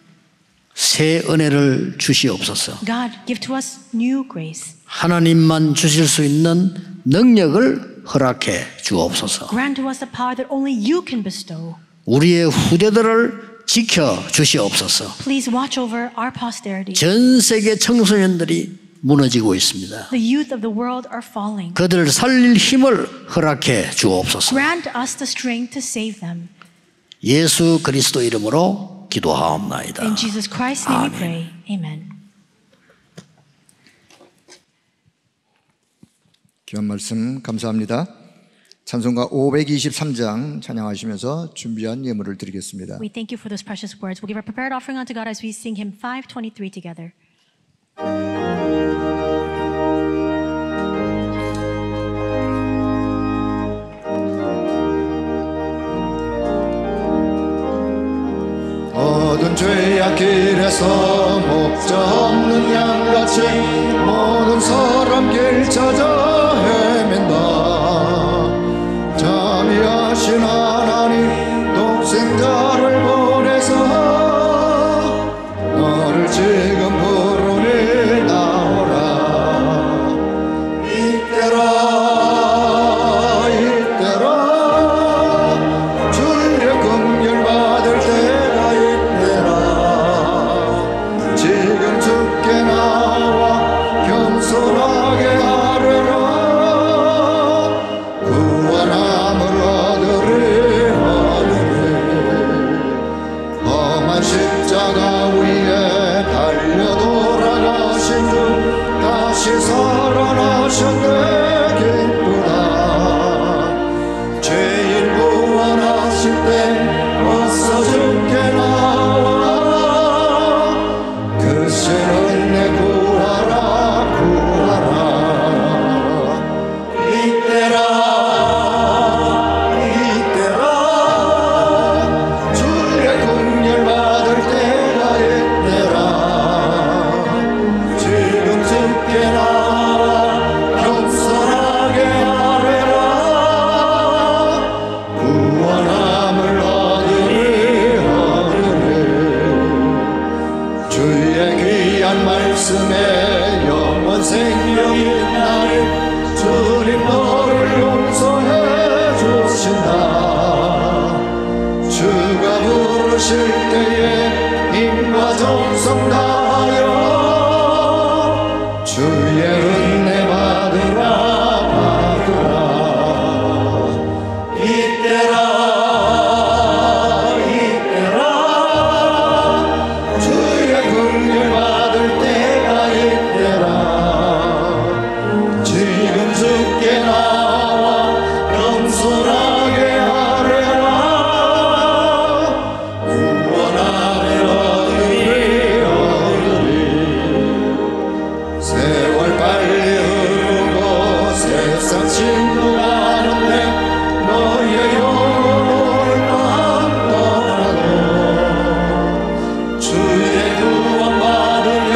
새 은혜를 주시옵소서. God, give to us new grace. 하나님만 주실 수 있는 능력을 허락해 주옵소서. Grant to us the power that only you can bestow. 우리의 후대들을 지켜 주시옵소서. Please watch over our posterity. 전 세계 청소년들이 무너지고 있습니다. The youth of the world are falling. 그들을 살릴 힘을 허락해 주옵소서. Grant us the strength to save them. 예수 그리스도 이름으로 기도하옵나이다. In Jesus Christ's name we 아멘. pray. Amen. 귀한 말씀 감사합니다. 찬송가 523장 찬양하시면서 준비한 예물을 드리겠습니다. We thank you for those precious words. We'll give our prepared offering unto God as we sing hymn 523 together. 모든 죄악 길에서 목자 없는 양같이 모든 사람 길 찾아 헤맨다. 자비하신 하나님 독생자를 보내서 너를 지금 부르니 나오라. 이때라 주의 긍휼 받을 때가 이때라. 지금 주께 나와 겸손하게 하려라. 구원함을 얻으리. 험한 십자가 위에 달려 돌아가신 주 다시 살아나셨네. 기쁘다. 말씀에 영원 생명이 있나니 주님 너를 용서해 주신다. 주가 부르실 때에 힘과 정성 다하여 주의 은혜 받으라 받으라. 이때라 주의 긍휼 받을 때가 이때라. 지금 주께 나와 겸손하게 하래라. 구원하를 얻으리. 세월 빨리 흐르고 세상 진동하는데 너의 영혼을 떠나도 주의 구원 받으려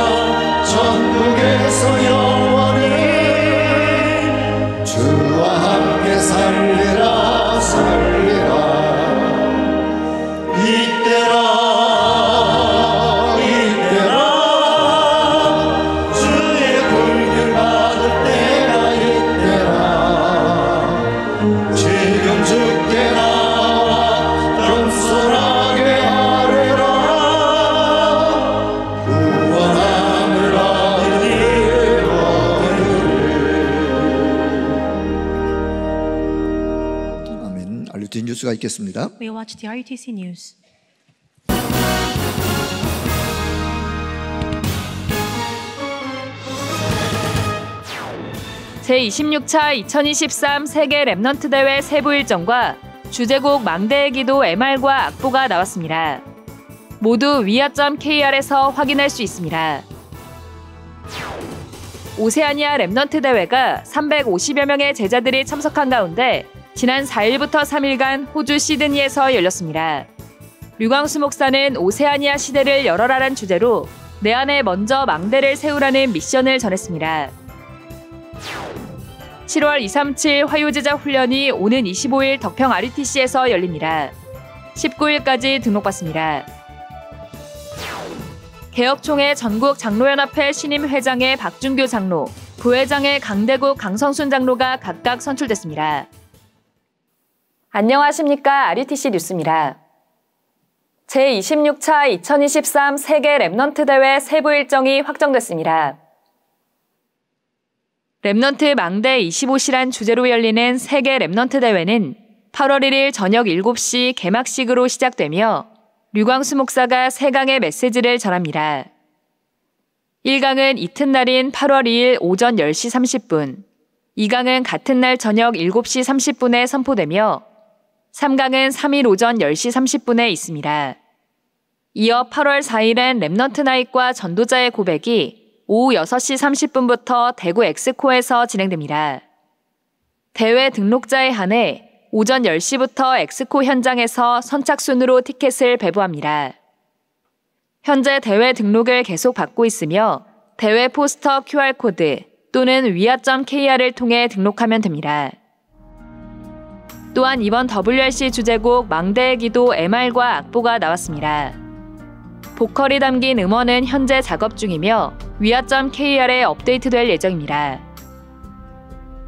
천국에서 영원히 주와 함께 살리라 살리라. 이때라 이때라 주의 긍휼 받을 때가 이때라. 지금 주께 나와 겸손하게 하리라. 구원함을 얻으리. 아멘. RUTC 뉴스가 있겠습니다. We watch the RUTC News. 제26차 2023 세계 랩넌트 대회 세부 일정과 주제곡 망대의 기도 MR과 악보가 나왔습니다. 모두 위아.kr에서 확인할 수 있습니다. 오세아니아 랩넌트 대회가 350여 명의 제자들이 참석한 가운데 지난 4일부터 3일간 호주 시드니에서 열렸습니다. 류광수 목사는 오세아니아 시대를 열어라란 주제로 내 안에 먼저 망대를 세우라는 미션을 전했습니다. 7월 237 화요제자 훈련이 오는 25일 덕평 RUTC에서 열립니다. 19일까지 등록받습니다. 개혁총회 전국 장로연합회 신임 회장의 박준규 장로, 부회장의 강대국 강성순 장로가 각각 선출됐습니다. 안녕하십니까. RUTC 뉴스입니다. 제26차 2023 세계 랩넌트 대회 세부 일정이 확정됐습니다. 랩넌트 망대 25시란 주제로 열리는 세계 랩넌트 대회는 8월 1일 저녁 7시 개막식으로 시작되며 류광수 목사가 3강의 메시지를 전합니다. 1강은 이튿날인 8월 2일 오전 10시 30분, 2강은 같은 날 저녁 7시 30분에 선포되며 3강은 3일 오전 10시 30분에 있습니다. 이어 8월 4일엔 랩넌트 나잇과 전도자의 고백이 오후 6시 30분부터 대구 엑스코에서 진행됩니다. 대회 등록자에 한해 오전 10시부터 엑스코 현장에서 선착순으로 티켓을 배부합니다. 현재 대회 등록을 계속 받고 있으며 대회 포스터 QR코드 또는 위아.kr을 통해 등록하면 됩니다. 또한 이번 WRC 주제곡 망대의 기도 MR과 악보가 나왔습니다. 보컬이 담긴 음원은 현재 작업 중이며 위아.kr에 업데이트될 예정입니다.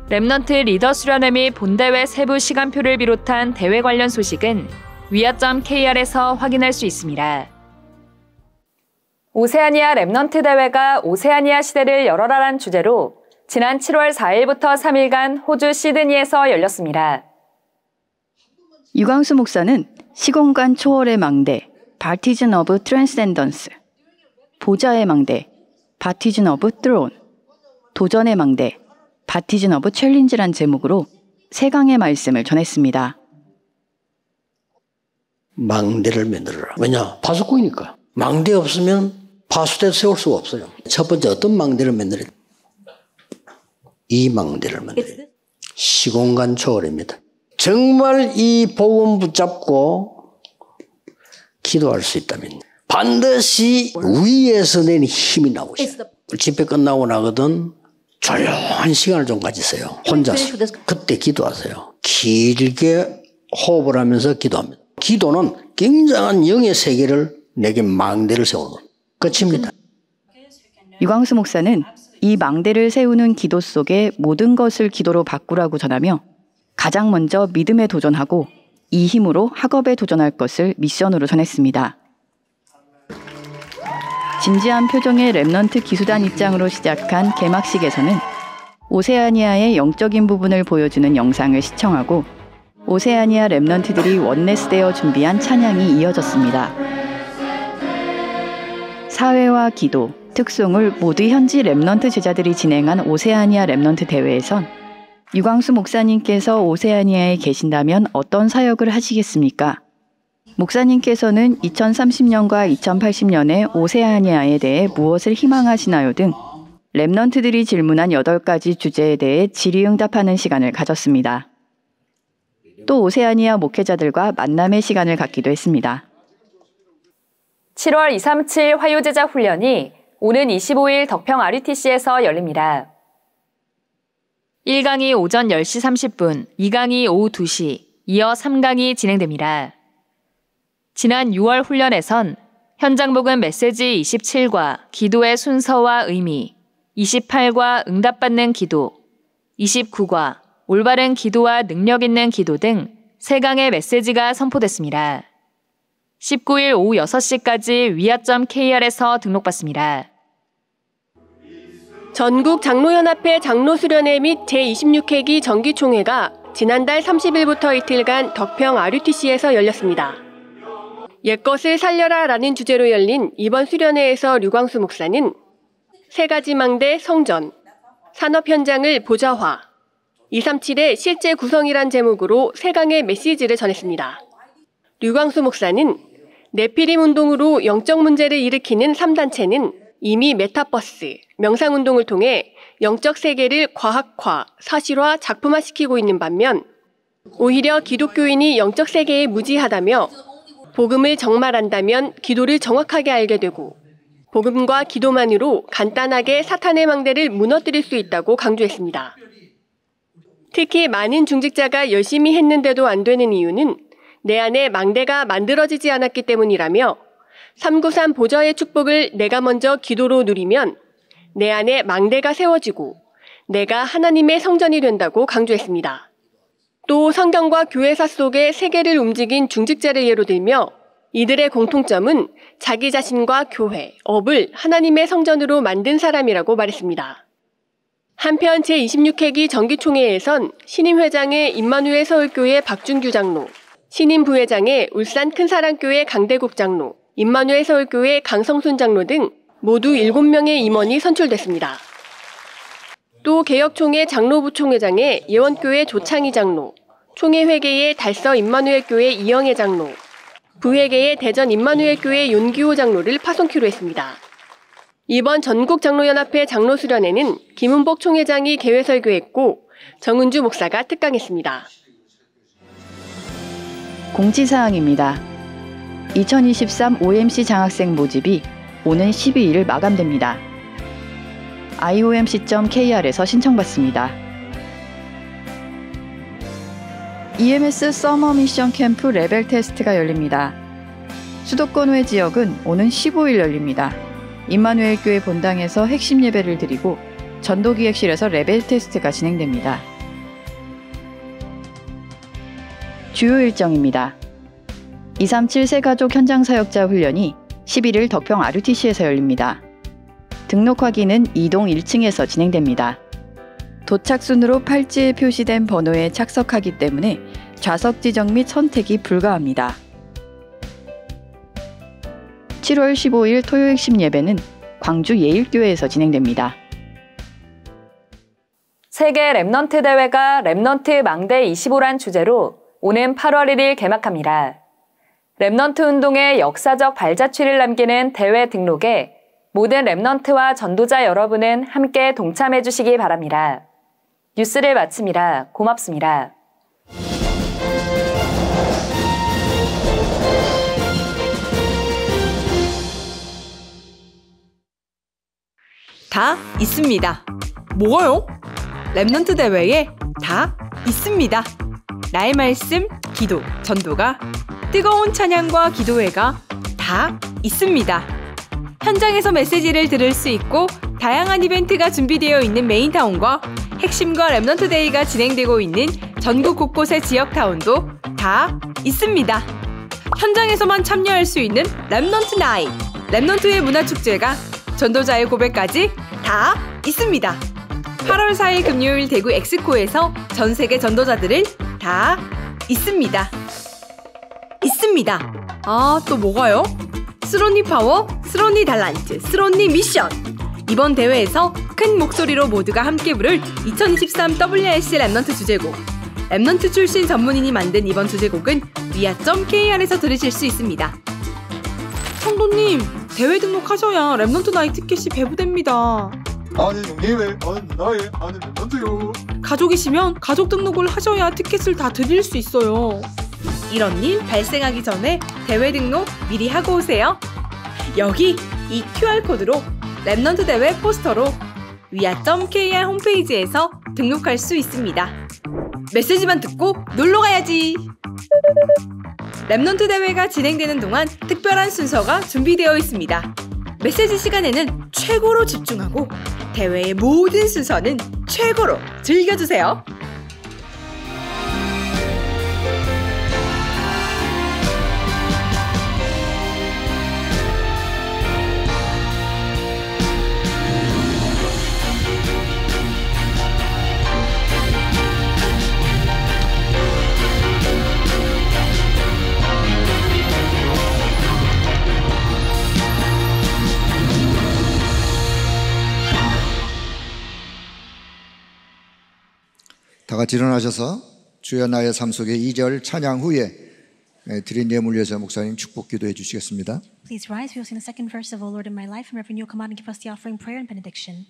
랩넌트 리더 수련회 및 본대회 세부 시간표를 비롯한 대회 관련 소식은 위아.kr에서 확인할 수 있습니다. 오세아니아 랩넌트 대회가 오세아니아 시대를 열어라란 주제로 지난 7월 4일부터 3일간 호주 시드니에서 열렸습니다. 유광수 목사는 시공간 초월의 망대, 바티즌 오브 트랜스센던스, 보좌의 망대, 바티즌 오브 트론, 도전의 망대, 바티즌 오브 챌린지란 제목으로 3강의 말씀을 전했습니다. 망대를 만들어라. 왜냐? 파수꾼이니까. 망대 없으면 파수대 세울 수가 없어요. 첫 번째 어떤 망대를 만들어야 돼? 이 망대를 만들어야 돼. 시공간 초월입니다. 정말 이 복음 붙잡고 기도할 수 있다면 반드시 위에서 내는 힘이 나오고 있어요. 집회 끝나고 나거든 조용한 시간을 좀 가지세요. 혼자서. 그때 기도하세요. 길게 호흡을 하면서 기도합니다. 기도는 굉장한 영의 세계를 내게 망대를 세우는 끝입니다. 유광수 목사는 이 망대를 세우는 기도 속에 모든 것을 기도로 바꾸라고 전하며 가장 먼저 믿음에 도전하고 이 힘으로 학업에 도전할 것을 미션으로 전했습니다. 진지한 표정의 렘넌트 기수단 입장으로 시작한 개막식에서는 오세아니아의 영적인 부분을 보여주는 영상을 시청하고 오세아니아 렘넌트들이 원네스되어 준비한 찬양이 이어졌습니다. 사회와 기도, 특송을 모두 현지 렘넌트 제자들이 진행한 오세아니아 렘넌트 대회에선 유광수 목사님께서 오세아니아에 계신다면 어떤 사역을 하시겠습니까? 목사님께서는 2030년과 2080년에 오세아니아에 대해 무엇을 희망하시나요 등 렘넌트들이 질문한 8가지 주제에 대해 질의응답하는 시간을 가졌습니다. 또 오세아니아 목회자들과 만남의 시간을 갖기도 했습니다. 7월 237 화요제자 훈련이 오는 25일 덕평 RUTC에서 열립니다. 1강이 오전 10시 30분, 2강이 오후 2시, 이어 3강이 진행됩니다. 지난 6월 훈련에선 현장 복음 메시지 27과 기도의 순서와 의미, 28과 응답받는 기도, 29과 올바른 기도와 능력 있는 기도 등 3강의 메시지가 선포됐습니다. 19일 오후 6시까지 위아.kr에서 등록받습니다. 전국 장로연합회 장로수련회 및 제26회기 정기총회가 지난달 30일부터 이틀간 덕평 RUTC에서 열렸습니다. 옛것을 살려라 라는 주제로 열린 이번 수련회에서 류광수 목사는 3가지 망대 성전, 산업 현장을 보좌화, 237의 실제 구성이란 제목으로 3강의 메시지를 전했습니다. 류광수 목사는 네피림 운동으로 영적 문제를 일으키는 3단체는 이미 메타버스, 명상운동을 통해 영적 세계를 과학화, 사실화, 작품화시키고 있는 반면 오히려 기독교인이 영적 세계에 무지하다며 복음을 정말 안다면 기도를 정확하게 알게 되고 복음과 기도만으로 간단하게 사탄의 망대를 무너뜨릴 수 있다고 강조했습니다. 특히 많은 중직자가 열심히 했는데도 안 되는 이유는 내 안에 망대가 만들어지지 않았기 때문이라며 393 보좌의 축복을 내가 먼저 기도로 누리면 내 안에 망대가 세워지고 내가 하나님의 성전이 된다고 강조했습니다. 또 성경과 교회사 속의 세계를 움직인 중직자를 예로 들며 이들의 공통점은 자기 자신과 교회, 업을 하나님의 성전으로 만든 사람이라고 말했습니다. 한편 제26회기 정기총회에선 신임회장의 임마누엘 서울교회 박준규 장로, 신임 부회장의 울산 큰사랑교회 강대국 장로, 임마누엘 서울교회 강성순 장로 등 모두 7명의 임원이 선출됐습니다. 또 개혁총회 장로부총회장의 예원교회 조창희 장로, 총회회계의 달서 임마누엘교회 이영애 장로, 부회계의 대전 임마누엘교회 윤기호 장로를 파송키로 했습니다. 이번 전국장로연합회 장로수련회는 김은복 총회장이 개회 설교했고 정은주 목사가 특강했습니다. 공지사항입니다. 2023 OMC 장학생 모집이 오는 12일 마감됩니다. iomc.kr에서 신청받습니다. EMS 서머 미션 캠프 레벨 테스트가 열립니다. 수도권 외 지역은 오는 15일 열립니다. 임마누엘 교회 본당에서 핵심 예배를 드리고 전도기획실에서 레벨 테스트가 진행됩니다. 주요 일정입니다. 237 새가족 현장 사역자 훈련이 11일 덕평 RUTC에서 열립니다. 등록 확인은 2동 1층에서 진행됩니다. 도착 순으로 팔찌에 표시된 번호에 착석하기 때문에 좌석 지정 및 선택이 불가합니다. 7월 15일 토요 핵심 예배는 광주 예일교회에서 진행됩니다. 세계 렘넌트 대회가 렘넌트 망대 25란 주제로 오는 8월 1일 개막합니다. 렘넌트 운동의 역사적 발자취를 남기는 대회 등록에 모든 렘넌트와 전도자 여러분은 함께 동참해 주시기 바랍니다. 뉴스를 마칩니다. 고맙습니다. 다 있습니다. 뭐가요? 렘넌트 대회에 다 있습니다. 나의 말씀, 기도, 전도가 뜨거운 찬양과 기도회가 다 있습니다. 현장에서 메시지를 들을 수 있고 다양한 이벤트가 준비되어 있는 메인타운과 핵심과 렘넌트 데이가 진행되고 있는 전국 곳곳의 지역타운도 다 있습니다. 현장에서만 참여할 수 있는 렘넌트 나잇, 렘넌트의 문화축제가 전도자의 고백까지 다 있습니다. 8월 4일 금요일 대구 엑스코에서 전 세계 전도자들을 다 있습니다. 아, 또 뭐가요? 스론니 파워, 스론니 달란트, 스론니 미션. 이번 대회에서 큰 목소리로 모두가 함께 부를 2023 WRC 렘넌트 주제곡. 렘넌트 출신 전문인이 만든 이번 주제곡은 위아.kr에서 들으실 수 있습니다. 성도님, 대회 등록하셔야 렘넌트 나이 티켓이 배부됩니다. 아니 형님의 나의 아는 렘넌트요. 가족이시면 가족 등록을 하셔야 티켓을 다 드릴 수 있어요. 이런 일 발생하기 전에 대회 등록 미리 하고 오세요. 여기 이 QR코드로 렘넌트 대회 포스터로 위아.kr 홈페이지에서 등록할 수 있습니다. 메시지만 듣고 놀러 가야지. 렘넌트 대회가 진행되는 동안 특별한 순서가 준비되어 있습니다. 메시지 시간에는 최고로 집중하고 대회의 모든 순서는 최고로 즐겨주세요. 다 같이 일어나셔서 주여 나의 삶 속의 2절 찬양 후에 드린 예물 위해서 목사님 축복 기도해 주시겠습니다. Please rise. We will sing the second verse of O Lord in my life, and Reverend, you'll come out and give us the offering, prayer, and benediction.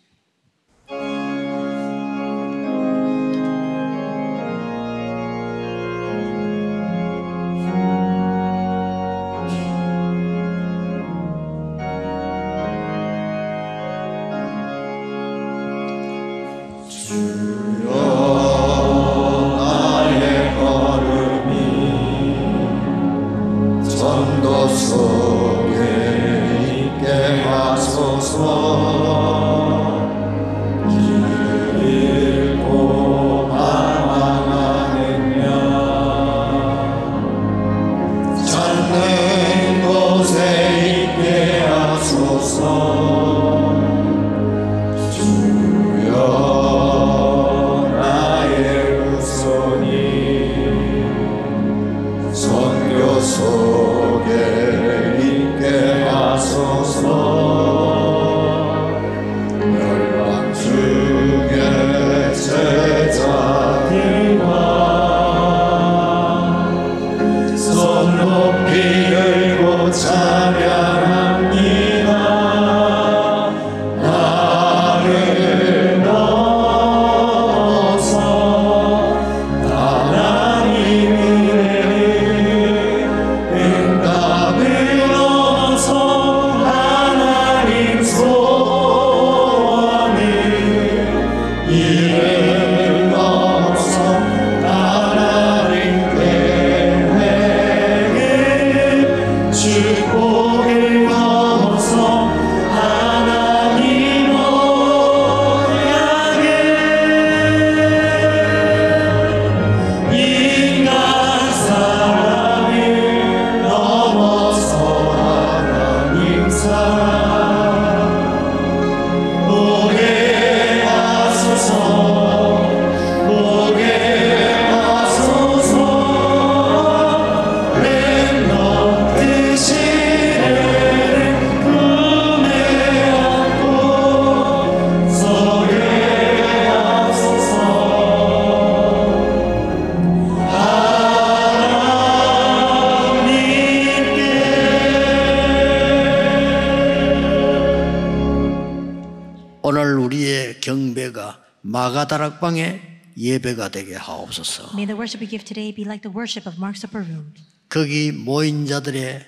오늘 우리의 경배가 마가다락방의 예배가 되게 하옵소서. May the worship we give today be like the worship of Mark's Upper Room. 거기 모인 자들의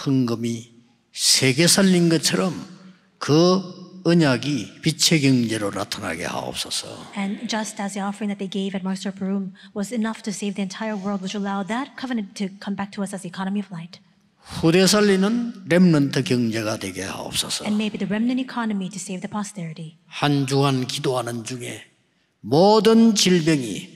헌금이 세계 살린 것처럼 그 언약이 빛의 경제로 나타나게 하옵소서. And just as the offering that they gave at Mark's Upper Room was enough to save the entire world, which allowed that covenant to come back to us as the economy of light. 후대 살리는 렘넌트 경제가 되게 하옵소서. And maybe the remnant economy to save the posterity. 한 주간 기도하는 중에 모든 질병이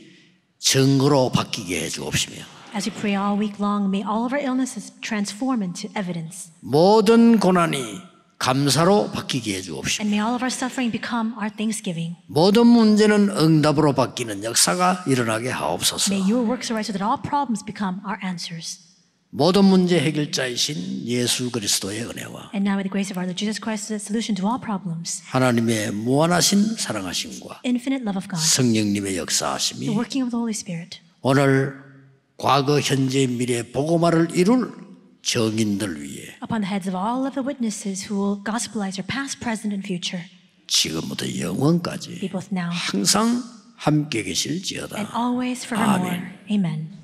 증거로 바뀌게 해 주옵시며 As we pray all week long, may all of our illnesses transform into evidence. 모든 고난이 감사로 바뀌게 해 주옵시며 And may all of our suffering become our thanksgiving. 모든 문제는 응답으로 바뀌는 역사가 일어나게 하옵소서. May your works arise so that all problems become our answers. 모든 문제 해결자이신 예수 그리스도의 은혜와 And now with the grace of our Lord Jesus Christ, the solution to all problems, 하나님의 무한하신 사랑하심과 infinite love of God, 성령님의 the 역사하심이 working of the Holy Spirit, 오늘 과거 현재 미래 복음화를 이룰 정인들 위해 upon the heads of all of the witnesses who will gospelize our past, present, and future, 지금부터 be 영원까지 both now 항상 함께 and 계실지어다. always forevermore. Amen.